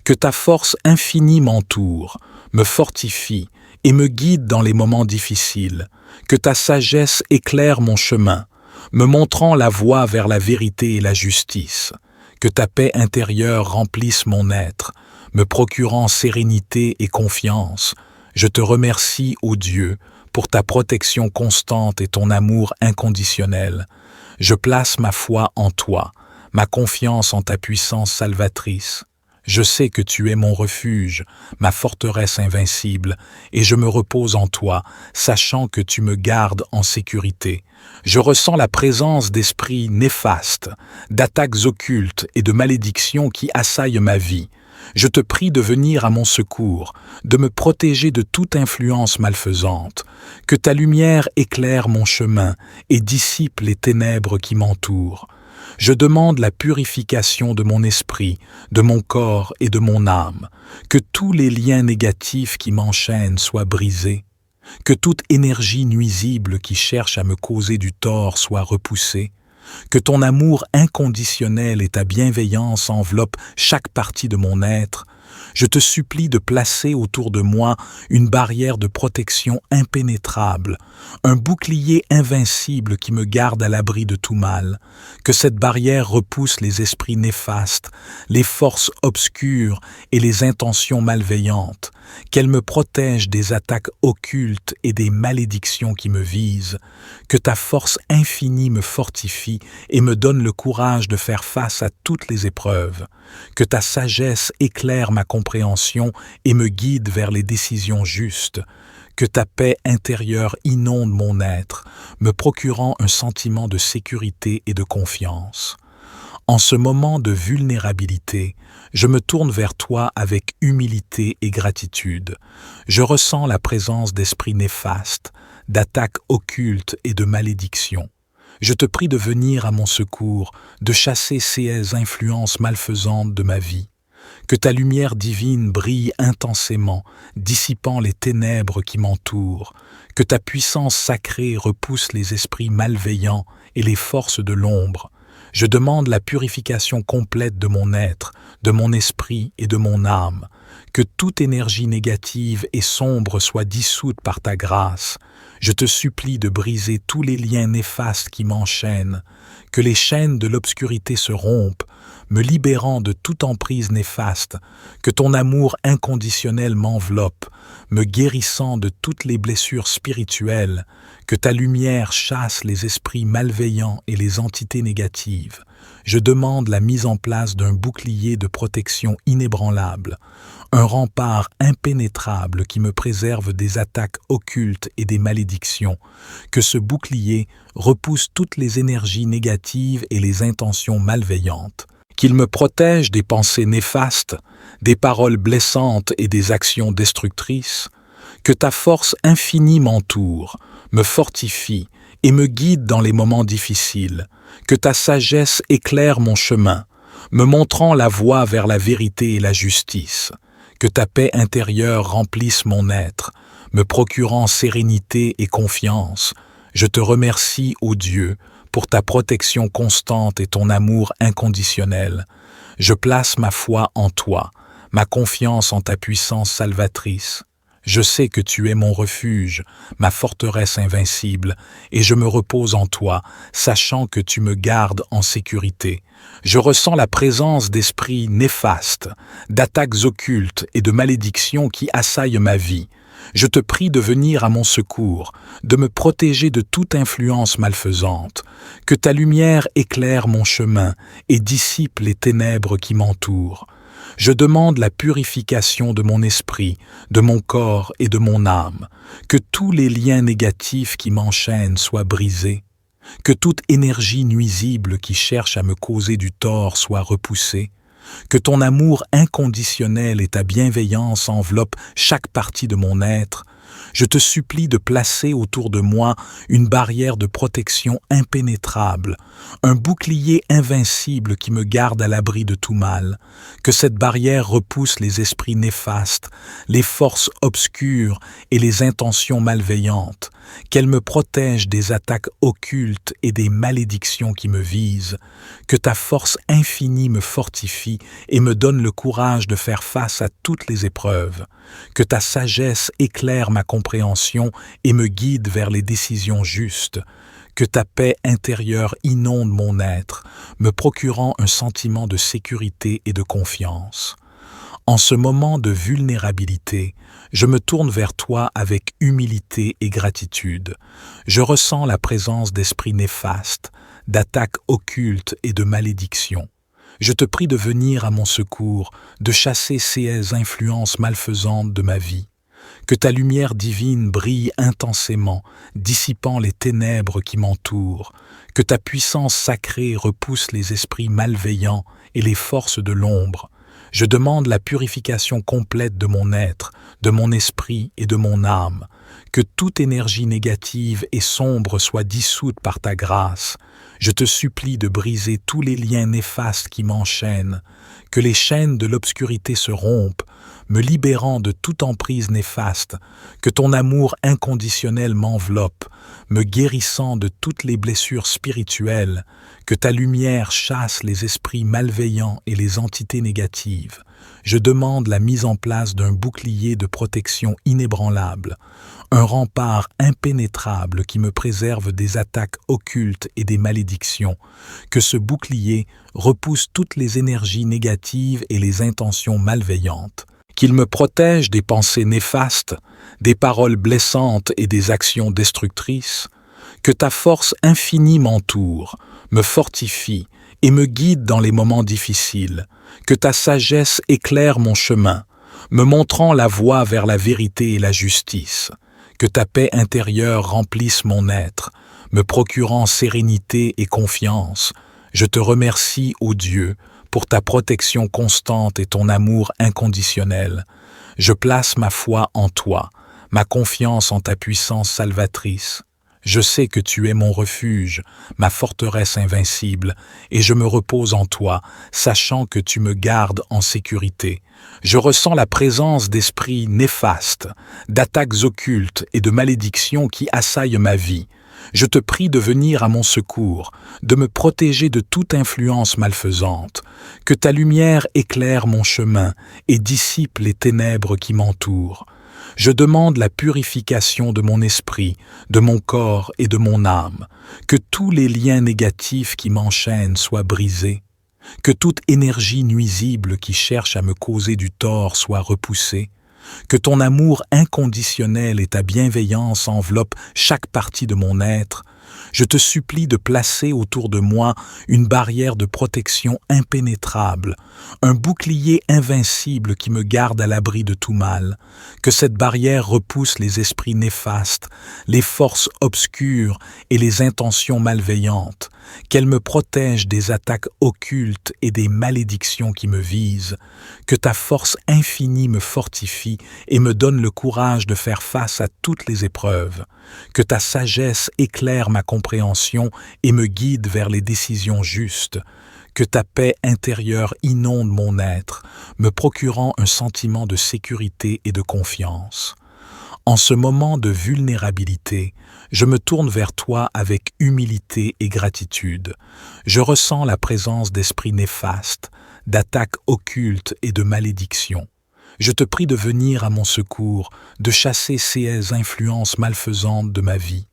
que ta force infinie m'entoure, me fortifie et me guide dans les moments difficiles, que ta sagesse éclaire mon chemin, me montrant la voie vers la vérité et la justice, que ta paix intérieure remplisse mon être, me procurant sérénité et confiance. Je te remercie, ô Dieu, pour ta protection constante et ton amour inconditionnel. Je place ma foi en toi, ma confiance en ta puissance salvatrice. Je sais que tu es mon refuge, ma forteresse invincible, et je me repose en toi, sachant que tu me gardes en sécurité. Je ressens la présence d'esprits néfastes, d'attaques occultes et de malédictions qui assaillent ma vie. Je te prie de venir à mon secours, de me protéger de toute influence malfaisante, que ta lumière éclaire mon chemin et dissipe les ténèbres qui m'entourent. Je demande la purification de mon esprit, de mon corps et de mon âme, que tous les liens négatifs qui m'enchaînent soient brisés, que toute énergie nuisible qui cherche à me causer du tort soit repoussée, que ton amour inconditionnel et ta bienveillance enveloppent chaque partie de mon être. Je te supplie de placer autour de moi une barrière de protection impénétrable, un bouclier invincible qui me garde à l'abri de tout mal, que cette barrière repousse les esprits néfastes, les forces obscures et les intentions malveillantes, qu'elle me protège des attaques occultes et des malédictions qui me visent, que ta force infinie me fortifie et me donne le courage de faire face à toutes les épreuves, que ta sagesse éclaire ma compréhension et me guide vers les décisions justes, que ta paix intérieure inonde mon être, me procurant un sentiment de sécurité et de confiance. En ce moment de vulnérabilité, je me tourne vers toi avec humilité et gratitude. Je ressens la présence d'esprits néfastes, d'attaques occultes et de malédictions. Je te prie de venir à mon secours, de chasser ces influences malfaisantes de ma vie. Que ta lumière divine brille intensément, dissipant les ténèbres qui m'entourent. Que ta puissance sacrée repousse les esprits malveillants et les forces de l'ombre. Je demande la purification complète de mon être, de mon esprit et de mon âme. Que toute énergie négative et sombre soit dissoute par ta grâce. Je te supplie de briser tous les liens néfastes qui m'enchaînent. Que les chaînes de l'obscurité se rompent, me libérant de toute emprise néfaste, que ton amour inconditionnel m'enveloppe, me guérissant de toutes les blessures spirituelles, que ta lumière chasse les esprits malveillants et les entités négatives. Je demande la mise en place d'un bouclier de protection inébranlable, un rempart impénétrable qui me préserve des attaques occultes et des malédictions, que ce bouclier repousse toutes les énergies négatives et les intentions malveillantes, qu'il me protège des pensées néfastes, des paroles blessantes et des actions destructrices, que ta force infinie m'entoure, me fortifie et me guide dans les moments difficiles, que ta sagesse éclaire mon chemin, me montrant la voie vers la vérité et la justice, que ta paix intérieure remplisse mon être, me procurant sérénité et confiance. Je te remercie, ô Dieu, pour ta protection constante et ton amour inconditionnel. Je place ma foi en toi, ma confiance en ta puissance salvatrice. Je sais que tu es mon refuge, ma forteresse invincible, et je me repose en toi, sachant que tu me gardes en sécurité. Je ressens la présence d'esprits néfastes, d'attaques occultes et de malédictions qui assaillent ma vie. Je te prie de venir à mon secours, de me protéger de toute influence malfaisante, que ta lumière éclaire mon chemin et dissipe les ténèbres qui m'entourent. Je demande la purification de mon esprit, de mon corps et de mon âme, que tous les liens négatifs qui m'enchaînent soient brisés, que toute énergie nuisible qui cherche à me causer du tort soit repoussée, que ton amour inconditionnel et ta bienveillance enveloppent chaque partie de mon être. Je te supplie de placer autour de moi une barrière de protection impénétrable, un bouclier invincible qui me garde à l'abri de tout mal, que cette barrière repousse les esprits néfastes, les forces obscures et les intentions malveillantes, qu'elle me protège des attaques occultes et des malédictions qui me visent, que ta force infinie me fortifie et me donne le courage de faire face à toutes les épreuves, que ta sagesse éclaire ma compréhension et me guide vers les décisions justes, que ta paix intérieure inonde mon être, me procurant un sentiment de sécurité et de confiance. En ce moment de vulnérabilité, je me tourne vers toi avec humilité et gratitude. Je ressens la présence d'esprits néfastes, d'attaques occultes et de malédictions. Je te prie de venir à mon secours, de chasser ces influences malfaisantes de ma vie. Que ta lumière divine brille intensément, dissipant les ténèbres qui m'entourent. Que ta puissance sacrée repousse les esprits malveillants et les forces de l'ombre. Je demande la purification complète de mon être, de mon esprit et de mon âme. Que toute énergie négative et sombre soit dissoute par ta grâce. Je te supplie de briser tous les liens néfastes qui m'enchaînent. Que les chaînes de l'obscurité se rompent, me libérant de toute emprise néfaste, que ton amour inconditionnel m'enveloppe, me guérissant de toutes les blessures spirituelles, que ta lumière chasse les esprits malveillants et les entités négatives. Je demande la mise en place d'un bouclier de protection inébranlable, un rempart impénétrable qui me préserve des attaques occultes et des malédictions, que ce bouclier repousse toutes les énergies négatives et les intentions malveillantes, qu'il me protège des pensées néfastes, des paroles blessantes et des actions destructrices, que ta force infinie m'entoure, me fortifie et me guide dans les moments difficiles, que ta sagesse éclaire mon chemin, me montrant la voie vers la vérité et la justice, que ta paix intérieure remplisse mon être, me procurant sérénité et confiance. Je te remercie, ô Dieu, pour ta protection constante et ton amour inconditionnel. Je place ma foi en toi, ma confiance en ta puissance salvatrice. Je sais que tu es mon refuge, ma forteresse invincible, et je me repose en toi, sachant que tu me gardes en sécurité. Je ressens la présence d'esprits néfastes, d'attaques occultes et de malédictions qui assaillent ma vie. Je te prie de venir à mon secours, de me protéger de toute influence malfaisante, que ta lumière éclaire mon chemin et dissipe les ténèbres qui m'entourent. Je demande la purification de mon esprit, de mon corps et de mon âme, que tous les liens négatifs qui m'enchaînent soient brisés, Que toute énergie nuisible qui cherche à me causer du tort soit repoussée, que ton amour inconditionnel et ta bienveillance enveloppent chaque partie de mon être. Je te supplie de placer autour de moi une barrière de protection impénétrable, un bouclier invincible qui me garde à l'abri de tout mal, que cette barrière repousse les esprits néfastes, les forces obscures et les intentions malveillantes, qu'elle me protège des attaques occultes et des malédictions qui me visent, que ta force infinie me fortifie et me donne le courage de faire face à toutes les épreuves, que ta sagesse éclaire ma compréhension et me guide vers les décisions justes, que ta paix intérieure inonde mon être, me procurant un sentiment de sécurité et de confiance. En ce moment de vulnérabilité, je me tourne vers toi avec humilité et gratitude. Je ressens la présence d'esprits néfastes, d'attaques occultes et de malédictions. Je te prie de venir à mon secours, de chasser ces influences malfaisantes de ma vie.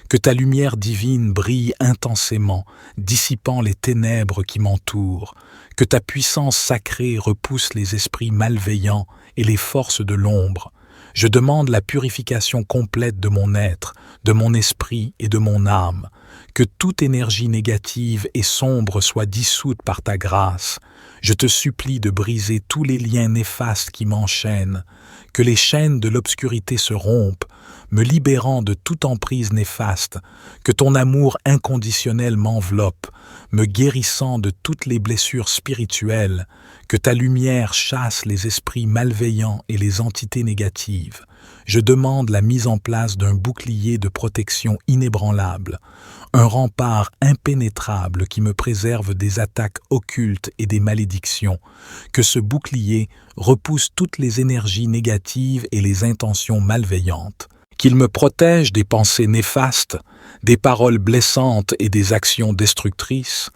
Que ta lumière divine brille intensément, dissipant les ténèbres qui m'entourent. Que ta puissance sacrée repousse les esprits malveillants et les forces de l'ombre. Je demande la purification complète de mon être, de mon esprit et de mon âme. Que toute énergie négative et sombre soit dissoute par ta grâce. Je te supplie de briser tous les liens néfastes qui m'enchaînent. Que les chaînes de l'obscurité se rompent, me libérant de toute emprise néfaste. Que ton amour inconditionnel m'enveloppe, me guérissant de toutes les blessures spirituelles. Que ta lumière chasse les esprits malveillants et les entités négatives. Je demande la mise en place d'un bouclier de protection inébranlable, un rempart impénétrable qui me préserve des attaques occultes et des malédictions. Que ce bouclier repousse toutes les énergies négatives et les intentions malveillantes. Qu'il me protège des pensées néfastes, des paroles blessantes et des actions destructrices.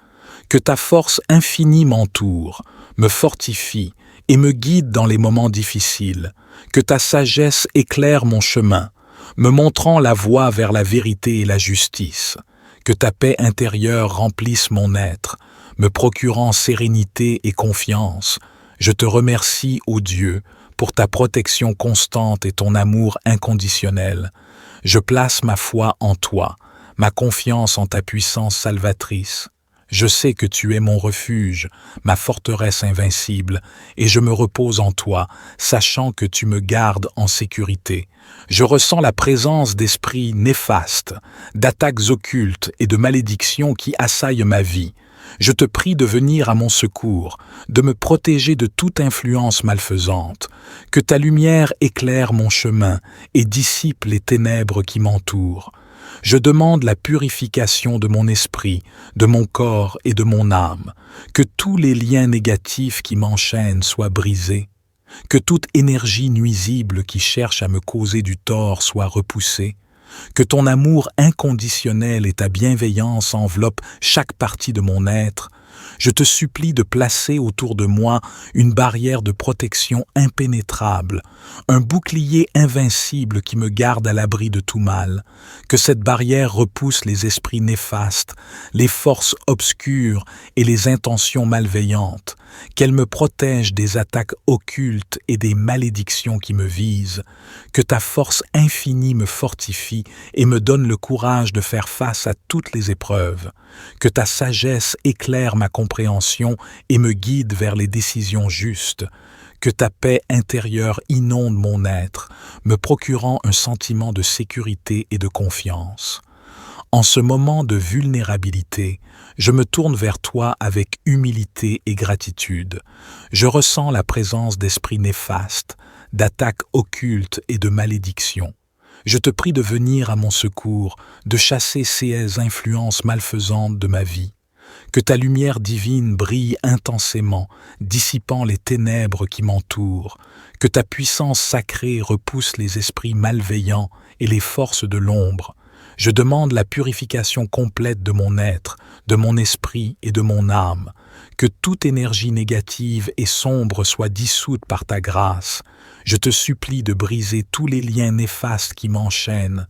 Que ta force infinie m'entoure, me fortifie et me guide dans les moments difficiles. Que ta sagesse éclaire mon chemin, me montrant la voie vers la vérité et la justice. Que ta paix intérieure remplisse mon être, me procurant sérénité et confiance. Je te remercie, ô Dieu, pour ta protection constante et ton amour inconditionnel. Je place ma foi en toi, ma confiance en ta puissance salvatrice. Je sais que tu es mon refuge, ma forteresse invincible, et je me repose en toi, sachant que tu me gardes en sécurité. Je ressens la présence d'esprits néfastes, d'attaques occultes et de malédictions qui assaillent ma vie. Je te prie de venir à mon secours, de me protéger de toute influence malfaisante, que ta lumière éclaire mon chemin et dissipe les ténèbres qui m'entourent. Je demande la purification de mon esprit, de mon corps et de mon âme, que tous les liens négatifs qui m'enchaînent soient brisés, que toute énergie nuisible qui cherche à me causer du tort soit repoussée, que ton amour inconditionnel et ta bienveillance enveloppent chaque partie de mon être. Je te supplie de placer autour de moi une barrière de protection impénétrable, un bouclier invincible qui me garde à l'abri de tout mal, que cette barrière repousse les esprits néfastes, les forces obscures et les intentions malveillantes, qu'elle me protège des attaques occultes et des malédictions qui me visent, que ta force infinie me fortifie et me donne le courage de faire face à toutes les épreuves, que ta sagesse éclaire ma compréhension et me guide vers les décisions justes, que ta paix intérieure inonde mon être, me procurant un sentiment de sécurité et de confiance. En ce moment de vulnérabilité, je me tourne vers toi avec humilité et gratitude. Je ressens la présence d'esprits néfastes, d'attaques occultes et de malédictions. Je te prie de venir à mon secours, de chasser ces influences malfaisantes de ma vie. Que ta lumière divine brille intensément, dissipant les ténèbres qui m'entourent. Que ta puissance sacrée repousse les esprits malveillants et les forces de l'ombre. Je demande la purification complète de mon être, de mon esprit et de mon âme. Que toute énergie négative et sombre soit dissoute par ta grâce. Je te supplie de briser tous les liens néfastes qui m'enchaînent.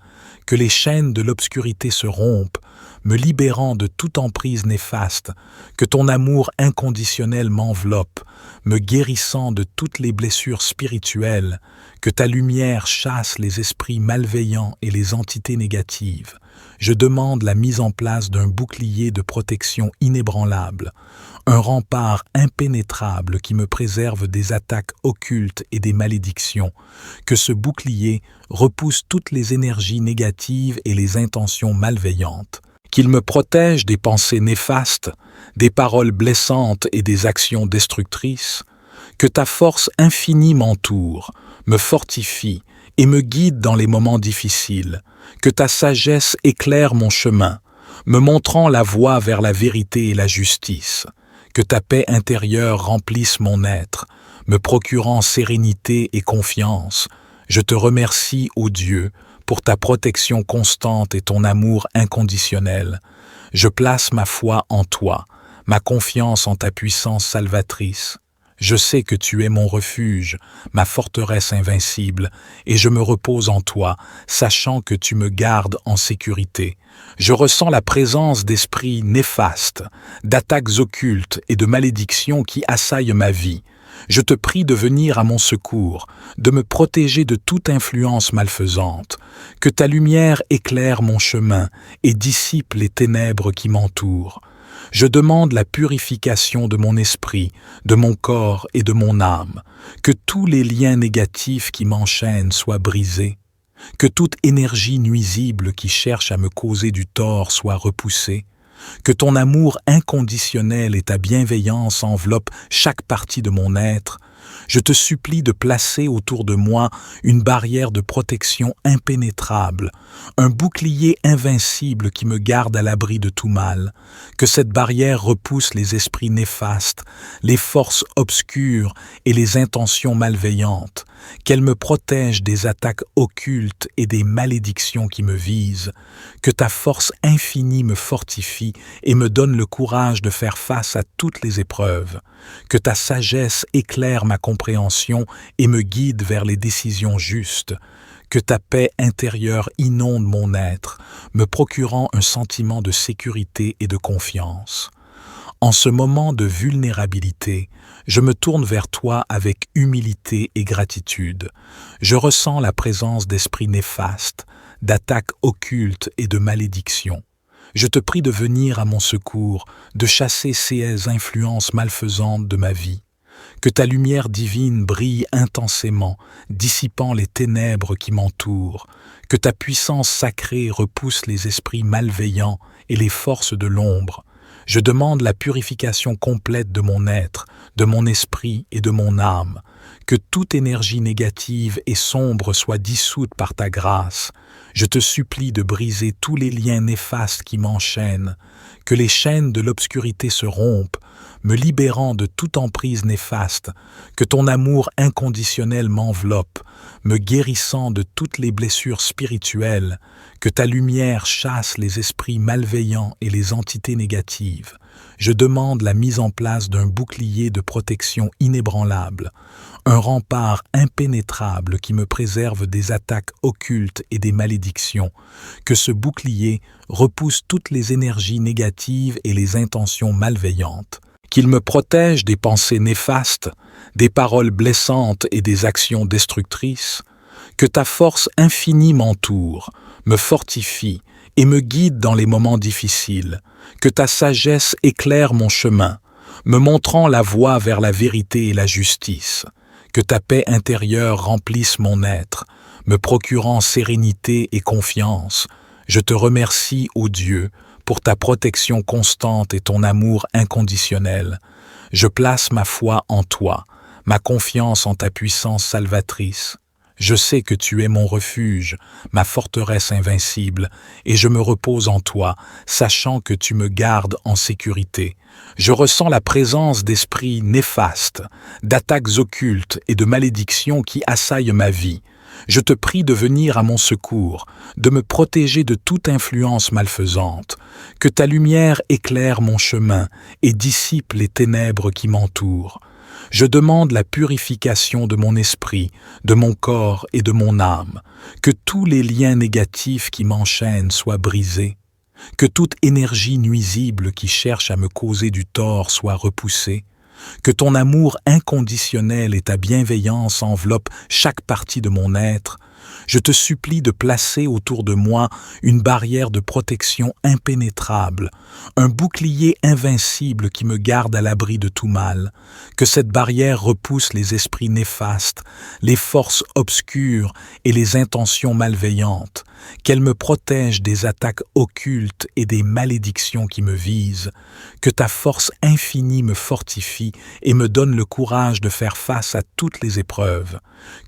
Que les chaînes de l'obscurité se rompent, me libérant de toute emprise néfaste, que ton amour inconditionnel m'enveloppe, me guérissant de toutes les blessures spirituelles, que ta lumière chasse les esprits malveillants et les entités négatives. Je demande la mise en place d'un bouclier de protection inébranlable, un rempart impénétrable qui me préserve des attaques occultes et des malédictions, que ce bouclier repousse toutes les énergies négatives et les intentions malveillantes, qu'il me protège des pensées néfastes, des paroles blessantes et des actions destructrices, que ta force infinie m'entoure, me fortifie et me guide dans les moments difficiles, que ta sagesse éclaire mon chemin, me montrant la voie vers la vérité et la justice, que ta paix intérieure remplisse mon être, me procurant sérénité et confiance. Je te remercie, ô Dieu, pour ta protection constante et ton amour inconditionnel. Je place ma foi en toi, ma confiance en ta puissance salvatrice. Je sais que tu es mon refuge, ma forteresse invincible, et je me repose en toi, sachant que tu me gardes en sécurité. Je ressens la présence d'esprits néfastes, d'attaques occultes et de malédictions qui assaillent ma vie. Je te prie de venir à mon secours, de me protéger de toute influence malfaisante, que ta lumière éclaire mon chemin et dissipe les ténèbres qui m'entourent. Je demande la purification de mon esprit, de mon corps et de mon âme, que tous les liens négatifs qui m'enchaînent soient brisés, que toute énergie nuisible qui cherche à me causer du tort soit repoussée, que ton amour inconditionnel et ta bienveillance enveloppent chaque partie de mon être. Je te supplie de placer autour de moi une barrière de protection impénétrable, un bouclier invincible qui me garde à l'abri de tout mal, que cette barrière repousse les esprits néfastes, les forces obscures et les intentions malveillantes, qu'elle me protège des attaques occultes et des malédictions qui me visent, que ta force infinie me fortifie et me donne le courage de faire face à toutes les épreuves, que ta sagesse éclaire ma compréhension et me guide vers les décisions justes, que ta paix intérieure inonde mon être, me procurant un sentiment de sécurité et de confiance. En ce moment de vulnérabilité, je me tourne vers toi avec humilité et gratitude. Je ressens la présence d'esprits néfastes, d'attaques occultes et de malédictions. Je te prie de venir à mon secours, de chasser ces influences malfaisantes de ma vie. Que ta lumière divine brille intensément, dissipant les ténèbres qui m'entourent. Que ta puissance sacrée repousse les esprits malveillants et les forces de l'ombre. Je demande la purification complète de mon être, de mon esprit et de mon âme. Que toute énergie négative et sombre soit dissoute par ta grâce. Je te supplie de briser tous les liens néfastes qui m'enchaînent. Que les chaînes de l'obscurité se rompent, me libérant de toute emprise néfaste, que ton amour inconditionnel m'enveloppe, me guérissant de toutes les blessures spirituelles, que ta lumière chasse les esprits malveillants et les entités négatives. Je demande la mise en place d'un bouclier de protection inébranlable, un rempart impénétrable qui me préserve des attaques occultes et des malédictions, que ce bouclier repousse toutes les énergies négatives et les intentions malveillantes, qu'il me protège des pensées néfastes, des paroles blessantes et des actions destructrices, que ta force infinie m'entoure, me fortifie et me guide dans les moments difficiles, que ta sagesse éclaire mon chemin, me montrant la voie vers la vérité et la justice, que ta paix intérieure remplisse mon être, me procurant sérénité et confiance. Je te remercie, ô Dieu, pour ta protection constante et ton amour inconditionnel. Je place ma foi en toi, ma confiance en ta puissance salvatrice. Je sais que tu es mon refuge, ma forteresse invincible, et je me repose en toi, sachant que tu me gardes en sécurité. Je ressens la présence d'esprits néfastes, d'attaques occultes et de malédictions qui assaillent ma vie. Je te prie de venir à mon secours, de me protéger de toute influence malfaisante, que ta lumière éclaire mon chemin et dissipe les ténèbres qui m'entourent. Je demande la purification de mon esprit, de mon corps et de mon âme, que tous les liens négatifs qui m'enchaînent soient brisés, Que toute énergie nuisible qui cherche à me causer du tort soit repoussée, que ton amour inconditionnel et ta bienveillance enveloppent chaque partie de mon être. Je te supplie de placer autour de moi une barrière de protection impénétrable, un bouclier invincible qui me garde à l'abri de tout mal, que cette barrière repousse les esprits néfastes, les forces obscures et les intentions malveillantes, qu'elle me protège des attaques occultes et des malédictions qui me visent, que ta force infinie me fortifie et me donne le courage de faire face à toutes les épreuves,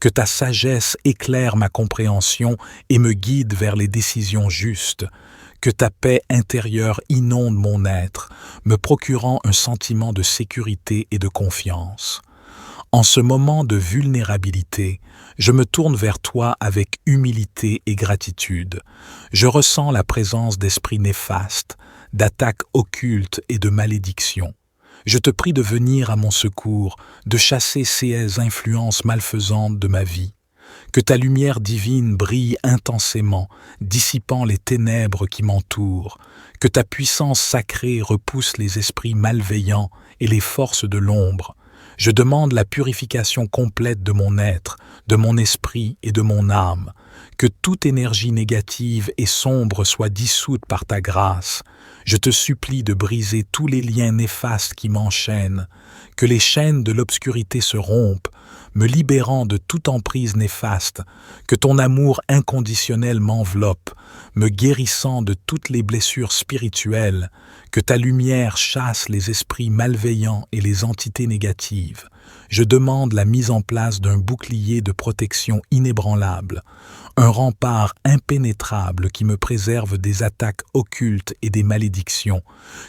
que ta sagesse éclaire ma compréhension et me guide vers les décisions justes, que ta paix intérieure inonde mon être, me procurant un sentiment de sécurité et de confiance. En ce moment de vulnérabilité, je me tourne vers toi avec humilité et gratitude. Je ressens la présence d'esprits néfastes, d'attaques occultes et de malédictions. Je te prie de venir à mon secours, de chasser ces influences malfaisantes de ma vie. Que ta lumière divine brille intensément, dissipant les ténèbres qui m'entourent. Que ta puissance sacrée repousse les esprits malveillants et les forces de l'ombre. Je demande la purification complète de mon être, de mon esprit et de mon âme. Que toute énergie négative et sombre soit dissoute par ta grâce. Je te supplie de briser tous les liens néfastes qui m'enchaînent. Que les chaînes de l'obscurité se rompent, me libérant de toute emprise néfaste, que ton amour inconditionnel m'enveloppe, me guérissant de toutes les blessures spirituelles, que ta lumière chasse les esprits malveillants et les entités négatives. Je demande la mise en place d'un bouclier de protection inébranlable, un rempart impénétrable qui me préserve des attaques occultes et des malédictions,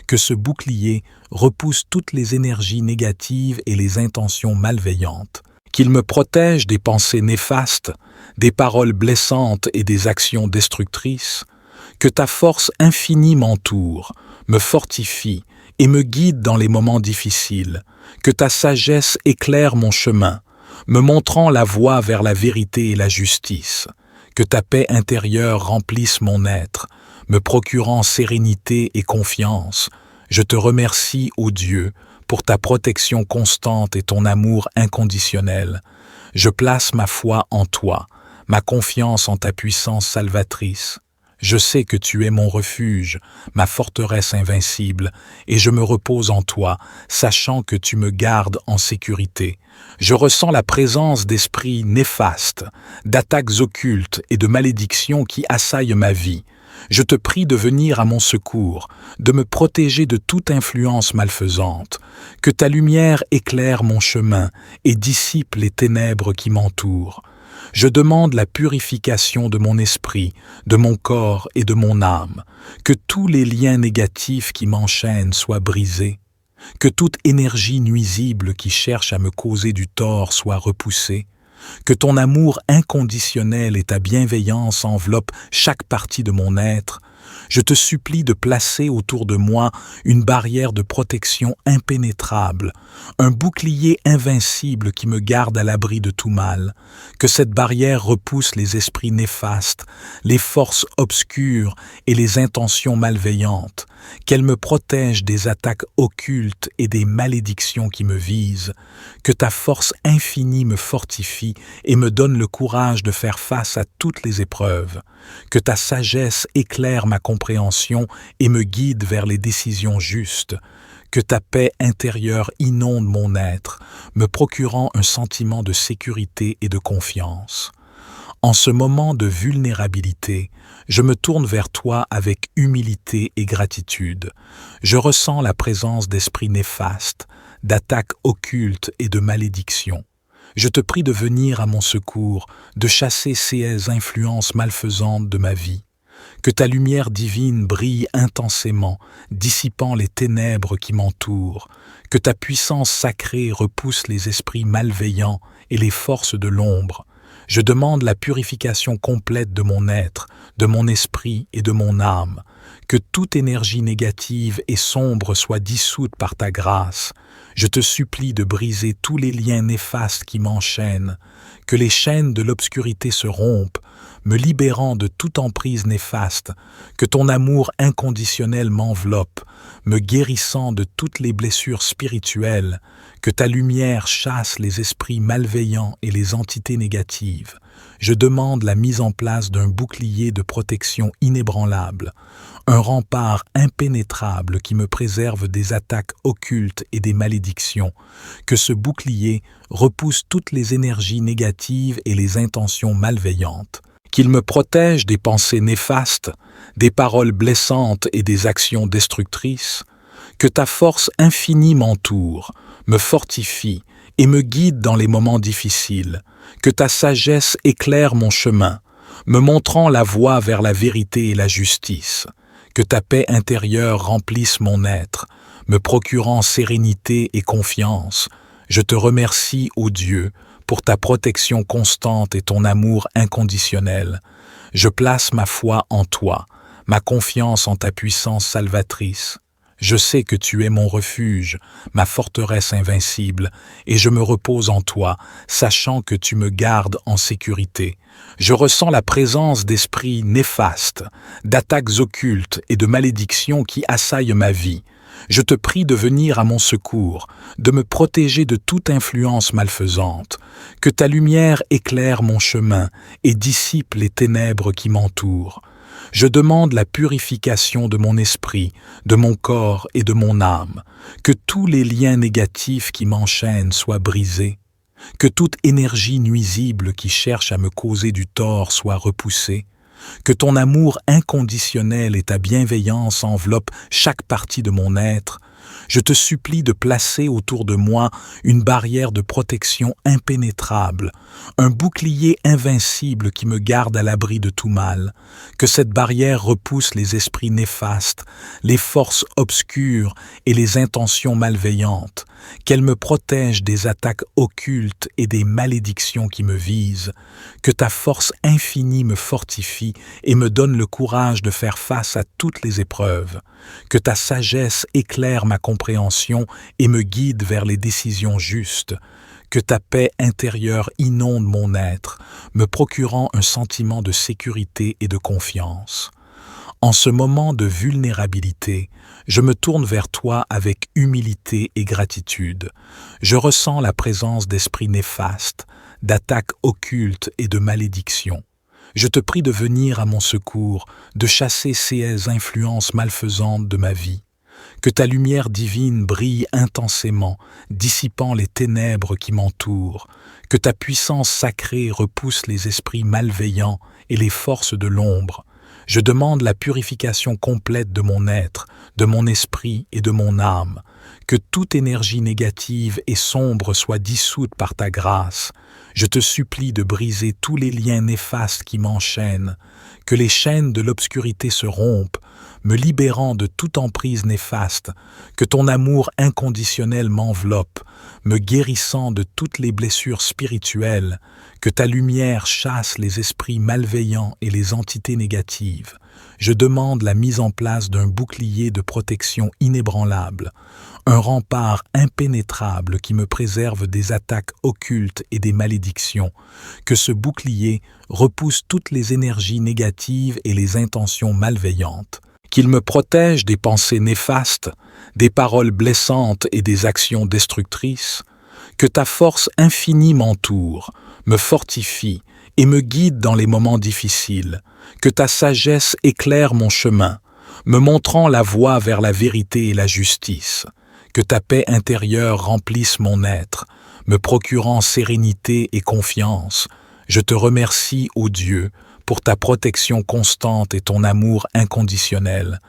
que ce bouclier repousse toutes les énergies négatives et les intentions malveillantes, qu'il me protège des pensées néfastes, des paroles blessantes et des actions destructrices, que ta force infinie m'entoure, me fortifie et me guide dans les moments difficiles, que ta sagesse éclaire mon chemin, me montrant la voie vers la vérité et la justice, que ta paix intérieure remplisse mon être, me procurant sérénité et confiance. Je te remercie, ô Dieu, pour ta protection constante et ton amour inconditionnel. Je place ma foi en toi, ma confiance en ta puissance salvatrice. Je sais que tu es mon refuge, ma forteresse invincible, et je me repose en toi, sachant que tu me gardes en sécurité. Je ressens la présence d'esprits néfastes, d'attaques occultes et de malédictions qui assaillent ma vie. Je te prie de venir à mon secours, de me protéger de toute influence malfaisante, que ta lumière éclaire mon chemin et dissipe les ténèbres qui m'entourent. Je demande la purification de mon esprit, de mon corps et de mon âme, que tous les liens négatifs qui m'enchaînent soient brisés, que toute énergie nuisible qui cherche à me causer du tort soit repoussée, que ton amour inconditionnel et ta bienveillance enveloppent chaque partie de mon être. Je te supplie de placer autour de moi une barrière de protection impénétrable, un bouclier invincible qui me garde à l'abri de tout mal, que cette barrière repousse les esprits néfastes, les forces obscures et les intentions malveillantes, qu'elle me protège des attaques occultes et des malédictions qui me visent, que ta force infinie me fortifie et me donne le courage de faire face à toutes les épreuves, que ta sagesse éclaire ma compréhension et me guide vers les décisions justes, que ta paix intérieure inonde mon être, me procurant un sentiment de sécurité et de confiance. En ce moment de vulnérabilité, je me tourne vers toi avec humilité et gratitude. Je ressens la présence d'esprits néfastes, d'attaques occultes et de malédictions. Je te prie de venir à mon secours, de chasser ces influences malfaisantes de ma vie. Que ta lumière divine brille intensément, dissipant les ténèbres qui m'entourent. Que ta puissance sacrée repousse les esprits malveillants et les forces de l'ombre. Je demande la purification complète de mon être, de mon esprit et de mon âme. Que toute énergie négative et sombre soit dissoute par ta grâce. Je te supplie de briser tous les liens néfastes qui m'enchaînent. Que les chaînes de l'obscurité se rompent, me libérant de toute emprise néfaste, que ton amour inconditionnel m'enveloppe, me guérissant de toutes les blessures spirituelles, que ta lumière chasse les esprits malveillants et les entités négatives. Je demande la mise en place d'un bouclier de protection inébranlable, un rempart impénétrable qui me préserve des attaques occultes et des malédictions, que ce bouclier repousse toutes les énergies négatives et les intentions malveillantes, qu'il me protège des pensées néfastes, des paroles blessantes et des actions destructrices, que ta force infinie m'entoure, me fortifie et me guide dans les moments difficiles, que ta sagesse éclaire mon chemin, me montrant la voie vers la vérité et la justice, que ta paix intérieure remplisse mon être, me procurant sérénité et confiance. Je te remercie, ô Dieu, pour ta protection constante et ton amour inconditionnel. Je place ma foi en toi, ma confiance en ta puissance salvatrice. Je sais que tu es mon refuge, ma forteresse invincible, et je me repose en toi, sachant que tu me gardes en sécurité. Je ressens la présence d'esprits néfastes, d'attaques occultes et de malédictions qui assaillent ma vie. Je te prie de venir à mon secours, de me protéger de toute influence malfaisante, que ta lumière éclaire mon chemin et dissipe les ténèbres qui m'entourent. Je demande la purification de mon esprit, de mon corps et de mon âme, que tous les liens négatifs qui m'enchaînent soient brisés, que toute énergie nuisible qui cherche à me causer du tort soit repoussée, que ton amour inconditionnel et ta bienveillance enveloppent chaque partie de mon être. Je te supplie de placer autour de moi une barrière de protection impénétrable, un bouclier invincible qui me garde à l'abri de tout mal, que cette barrière repousse les esprits néfastes, les forces obscures et les intentions malveillantes, qu'elle me protège des attaques occultes et des malédictions qui me visent, que ta force infinie me fortifie et me donne le courage de faire face à toutes les épreuves, que ta sagesse éclaire ma compréhension et me guide vers les décisions justes, que ta paix intérieure inonde mon être, me procurant un sentiment de sécurité et de confiance. En ce moment de vulnérabilité, je me tourne vers toi avec humilité et gratitude. Je ressens la présence d'esprits néfastes, d'attaques occultes et de malédictions. Je te prie de venir à mon secours, de chasser ces influences malfaisantes de ma vie. Que ta lumière divine brille intensément, dissipant les ténèbres qui m'entourent. Que ta puissance sacrée repousse les esprits malveillants et les forces de l'ombre. Je demande la purification complète de mon être, de mon esprit et de mon âme. Que toute énergie négative et sombre soit dissoute par ta grâce. Je te supplie de briser tous les liens néfastes qui m'enchaînent. Que les chaînes de l'obscurité se rompent, me libérant de toute emprise néfaste, que ton amour inconditionnel m'enveloppe, me guérissant de toutes les blessures spirituelles, que ta lumière chasse les esprits malveillants et les entités négatives. Je demande la mise en place d'un bouclier de protection inébranlable, un rempart impénétrable qui me préserve des attaques occultes et des malédictions, que ce bouclier repousse toutes les énergies négatives et les intentions malveillantes, qu'il me protège des pensées néfastes, des paroles blessantes et des actions destructrices, que ta force infinie m'entoure, me fortifie et me guide dans les moments difficiles, que ta sagesse éclaire mon chemin, me montrant la voie vers la vérité et la justice, que ta paix intérieure remplisse mon être, me procurant sérénité et confiance. Je te remercie, ô Dieu, pour ta protection constante et ton amour inconditionnel.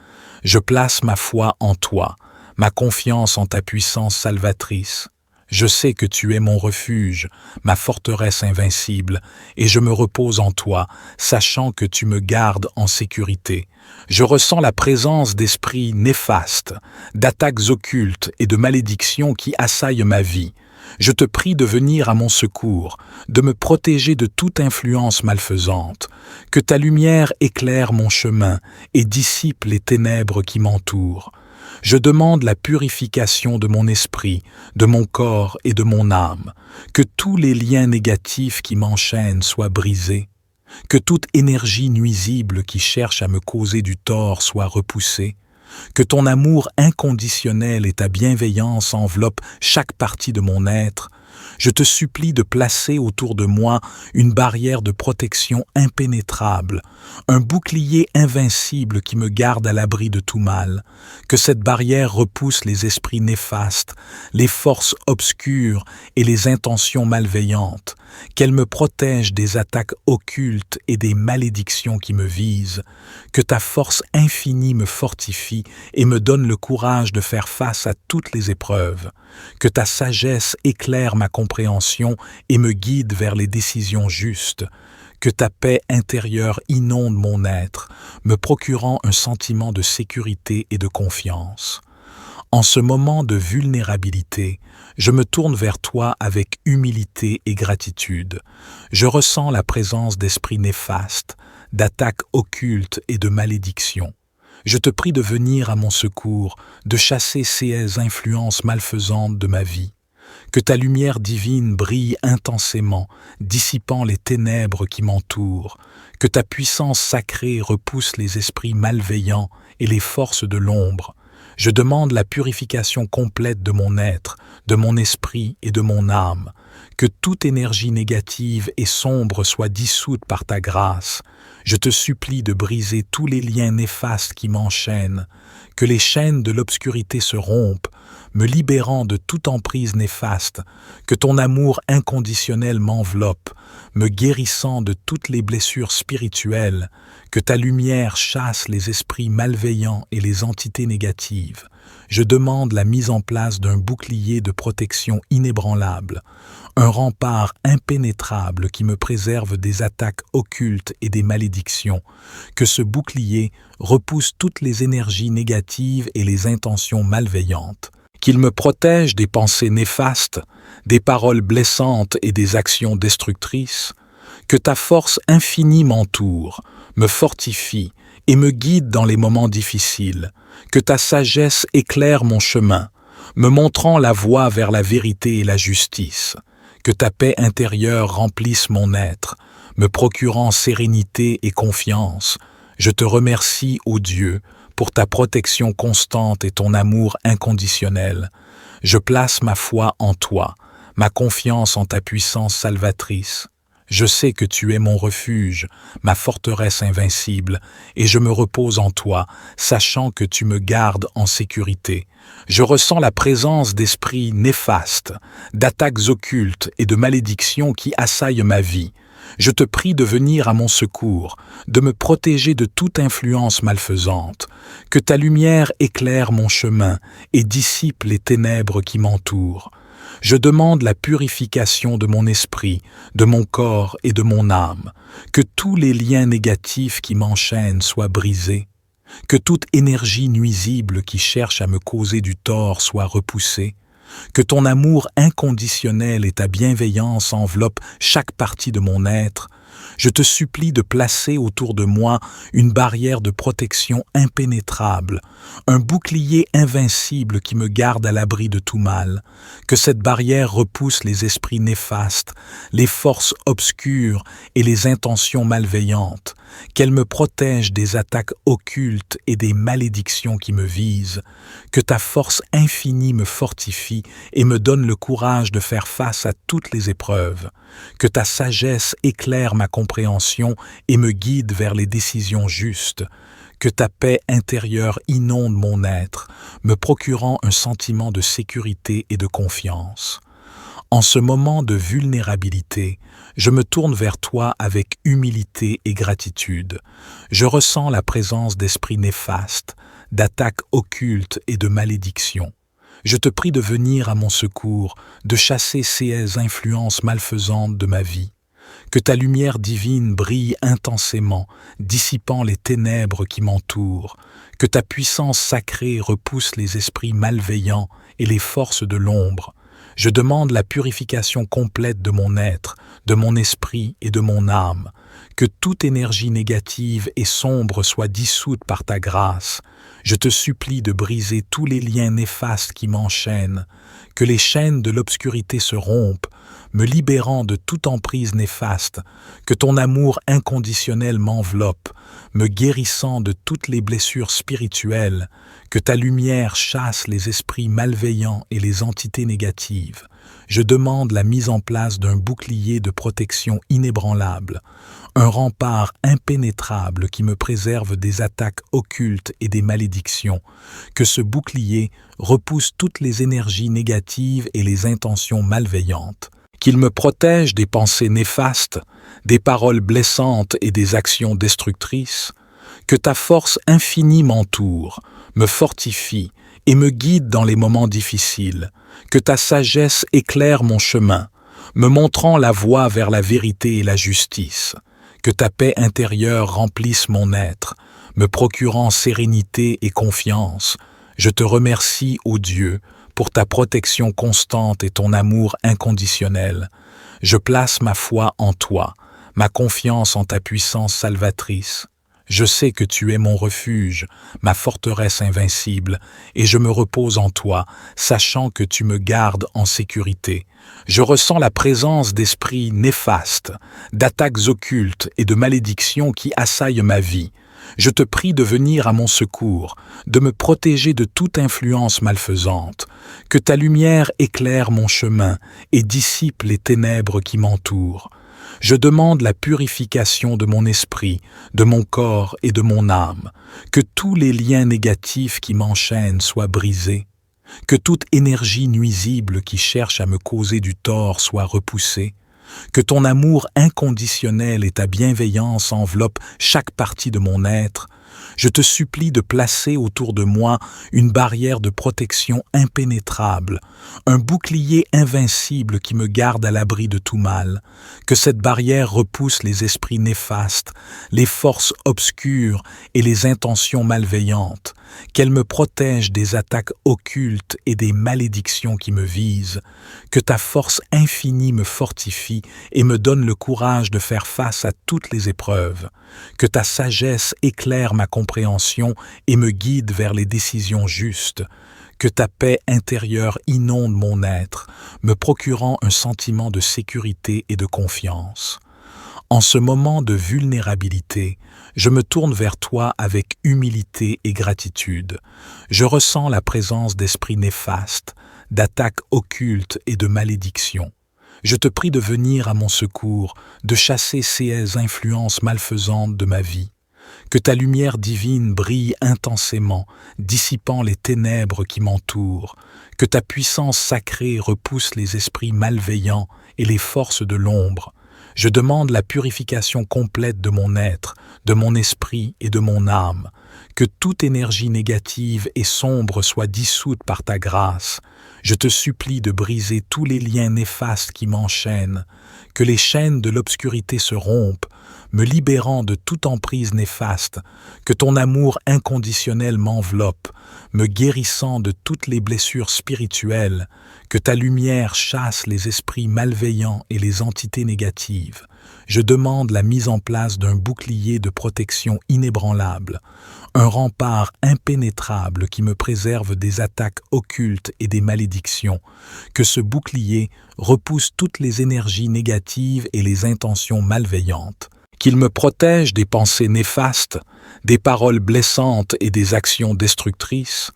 Je place ma foi en toi, ma confiance en ta puissance salvatrice. Je sais que tu es mon refuge, ma forteresse invincible, et je me repose en toi, sachant que tu me gardes en sécurité. Je ressens la présence d'esprits néfastes, d'attaques occultes et de malédictions qui assaillent ma vie. Je te prie de venir à mon secours, de me protéger de toute influence malfaisante, que ta lumière éclaire mon chemin et dissipe les ténèbres qui m'entourent. Je demande la purification de mon esprit, de mon corps et de mon âme, que tous les liens négatifs qui m'enchaînent soient brisés, Que toute énergie nuisible qui cherche à me causer du tort soit repoussée, que ton amour inconditionnel et ta bienveillance enveloppent chaque partie de mon être. Je te supplie de placer autour de moi une barrière de protection impénétrable, un bouclier invincible qui me garde à l'abri de tout mal, que cette barrière repousse les esprits néfastes, les forces obscures et les intentions malveillantes, qu'elle me protège des attaques occultes et des malédictions qui me visent, que ta force infinie me fortifie et me donne le courage de faire face à toutes les épreuves, que ta sagesse éclaire ma compréhension et me guide vers les décisions justes, que ta paix intérieure inonde mon être, me procurant un sentiment de sécurité et de confiance. En ce moment de vulnérabilité, je me tourne vers toi avec humilité et gratitude. Je ressens la présence d'esprits néfastes, d'attaques occultes et de malédictions. Je te prie de venir à mon secours, de chasser ces influences malfaisantes de ma vie. Que ta lumière divine brille intensément, dissipant les ténèbres qui m'entourent. Que ta puissance sacrée repousse les esprits malveillants et les forces de l'ombre. Je demande la purification complète de mon être, de mon esprit et de mon âme. Que toute énergie négative et sombre soit dissoute par ta grâce. Je te supplie de briser tous les liens néfastes qui m'enchaînent. Que les chaînes de l'obscurité se rompent, me libérant de toute emprise néfaste. Que ton amour inconditionnel m'enveloppe, me guérissant de toutes les blessures spirituelles. Que ta lumière chasse les esprits malveillants et les entités négatives. Je demande la mise en place d'un bouclier de protection inébranlable, un rempart impénétrable qui me préserve des attaques occultes et des malédictions. Que ce bouclier repousse toutes les énergies négatives et les intentions malveillantes. Qu'il me protège des pensées néfastes, des paroles blessantes et des actions destructrices. Que ta force infinie m'entoure, me fortifie et me guide dans les moments difficiles. Que ta sagesse éclaire mon chemin, me montrant la voie vers la vérité et la justice. Que ta paix intérieure remplisse mon être, me procurant sérénité et confiance. Je te remercie, ô Dieu, pour ta protection constante et ton amour inconditionnel. Je place ma foi en toi, ma confiance en ta puissance salvatrice. Je sais que tu es mon refuge, ma forteresse invincible, et je me repose en toi, sachant que tu me gardes en sécurité. Je ressens la présence d'esprits néfastes, d'attaques occultes et de malédictions qui assaillent ma vie. Je te prie de venir à mon secours, de me protéger de toute influence malfaisante. Que ta lumière éclaire mon chemin et dissipe les ténèbres qui m'entourent. Je demande la purification de mon esprit, de mon corps et de mon âme. Que tous les liens négatifs qui m'enchaînent soient brisés. Que toute énergie nuisible qui cherche à me causer du tort soit repoussée. Que ton amour inconditionnel et ta bienveillance enveloppent chaque partie de mon être. Je te supplie de placer autour de moi une barrière de protection impénétrable, un bouclier invincible qui me garde à l'abri de tout mal. Que cette barrière repousse les esprits néfastes, les forces obscures et les intentions malveillantes. Qu'elle me protège des attaques occultes et des malédictions qui me visent. Que ta force infinie me fortifie et me donne le courage de faire face à toutes les épreuves. Que ta sagesse éclaire ma compréhension et me guide vers les décisions justes. Que ta paix intérieure inonde mon être, me procurant un sentiment de sécurité et de confiance. En ce moment de vulnérabilité, je me tourne vers toi avec humilité et gratitude. Je ressens la présence d'esprits néfastes, d'attaques occultes et de malédictions. Je te prie de venir à mon secours, de chasser ces influences malfaisantes de ma vie. Que ta lumière divine brille intensément, dissipant les ténèbres qui m'entourent. Que ta puissance sacrée repousse les esprits malveillants et les forces de l'ombre. Je demande la purification complète de mon être, de mon esprit et de mon âme. Que toute énergie négative et sombre soit dissoute par ta grâce. Je te supplie de briser tous les liens néfastes qui m'enchaînent. Que les chaînes de l'obscurité se rompent, me libérant de toute emprise néfaste, que ton amour inconditionnel m'enveloppe, me guérissant de toutes les blessures spirituelles, que ta lumière chasse les esprits malveillants et les entités négatives. Je demande la mise en place d'un bouclier de protection inébranlable, un rempart impénétrable qui me préserve des attaques occultes et des malédictions, que ce bouclier repousse toutes les énergies négatives et les intentions malveillantes, qu'il me protège des pensées néfastes, des paroles blessantes et des actions destructrices, que ta force infinie m'entoure, me fortifie et me guide dans les moments difficiles, que ta sagesse éclaire mon chemin, me montrant la voie vers la vérité et la justice, que ta paix intérieure remplisse mon être, me procurant sérénité et confiance. Je te remercie, ô Dieu, pour ta protection constante et ton amour inconditionnel. Je place ma foi en toi, ma confiance en ta puissance salvatrice. Je sais que tu es mon refuge, ma forteresse invincible, et je me repose en toi, sachant que tu me gardes en sécurité. Je ressens la présence d'esprits néfastes, d'attaques occultes et de malédictions qui assaillent ma vie. Je te prie de venir à mon secours, de me protéger de toute influence malfaisante, que ta lumière éclaire mon chemin et dissipe les ténèbres qui m'entourent. Je demande la purification de mon esprit, de mon corps et de mon âme, que tous les liens négatifs qui m'enchaînent soient brisés, que toute énergie nuisible qui cherche à me causer du tort soit repoussée, que ton amour inconditionnel et ta bienveillance enveloppent chaque partie de mon être. Je te supplie de placer autour de moi une barrière de protection impénétrable, un bouclier invincible qui me garde à l'abri de tout mal, que cette barrière repousse les esprits néfastes, les forces obscures et les intentions malveillantes, qu'elle me protège des attaques occultes et des malédictions qui me visent, que ta force infinie me fortifie et me donne le courage de faire face à toutes les épreuves, que ta sagesse éclaire ma compréhension et me guide vers les décisions justes, que ta paix intérieure inonde mon être, me procurant un sentiment de sécurité et de confiance. En ce moment de vulnérabilité, je me tourne vers toi avec humilité et gratitude. Je ressens la présence d'esprits néfastes, d'attaques occultes et de malédictions. Je te prie de venir à mon secours, de chasser ces influences malfaisantes de ma vie. Que ta lumière divine brille intensément, dissipant les ténèbres qui m'entourent. Que ta puissance sacrée repousse les esprits malveillants et les forces de l'ombre. Je demande la purification complète de mon être, de mon esprit et de mon âme. Que toute énergie négative et sombre soit dissoute par ta grâce. Je te supplie de briser tous les liens néfastes qui m'enchaînent. Que les chaînes de l'obscurité se rompent, me libérant de toute emprise néfaste, que ton amour inconditionnel m'enveloppe, me guérissant de toutes les blessures spirituelles, que ta lumière chasse les esprits malveillants et les entités négatives. Je demande la mise en place d'un bouclier de protection inébranlable, un rempart impénétrable qui me préserve des attaques occultes et des malédictions, que ce bouclier repousse toutes les énergies négatives et les intentions malveillantes, qu'il me protège des pensées néfastes, des paroles blessantes et des actions destructrices,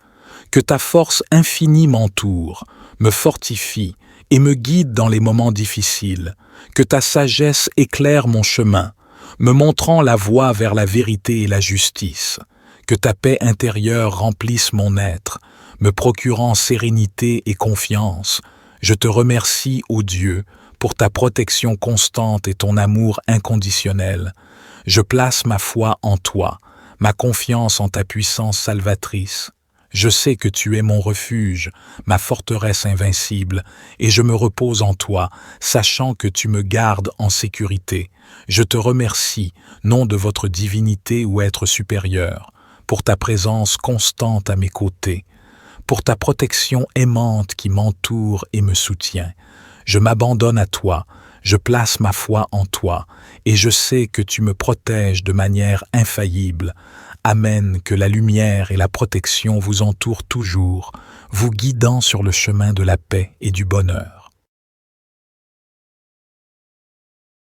que ta force infinie m'entoure, me fortifie et me guide dans les moments difficiles, que ta sagesse éclaire mon chemin, me montrant la voie vers la vérité et la justice, que ta paix intérieure remplisse mon être, me procurant sérénité et confiance. Je te remercie, ô Dieu, pour ta protection constante et ton amour inconditionnel. Je place ma foi en toi, ma confiance en ta puissance salvatrice. Je sais que tu es mon refuge, ma forteresse invincible, et je me repose en toi, sachant que tu me gardes en sécurité. Je te remercie, non de votre divinité ou être supérieur, pour ta présence constante à mes côtés, pour ta protection aimante qui m'entoure et me soutient. Je m'abandonne à toi, je place ma foi en toi, et je sais que tu me protèges de manière infaillible. Amen, que la lumière et la protection vous entourent toujours, vous guidant sur le chemin de la paix et du bonheur.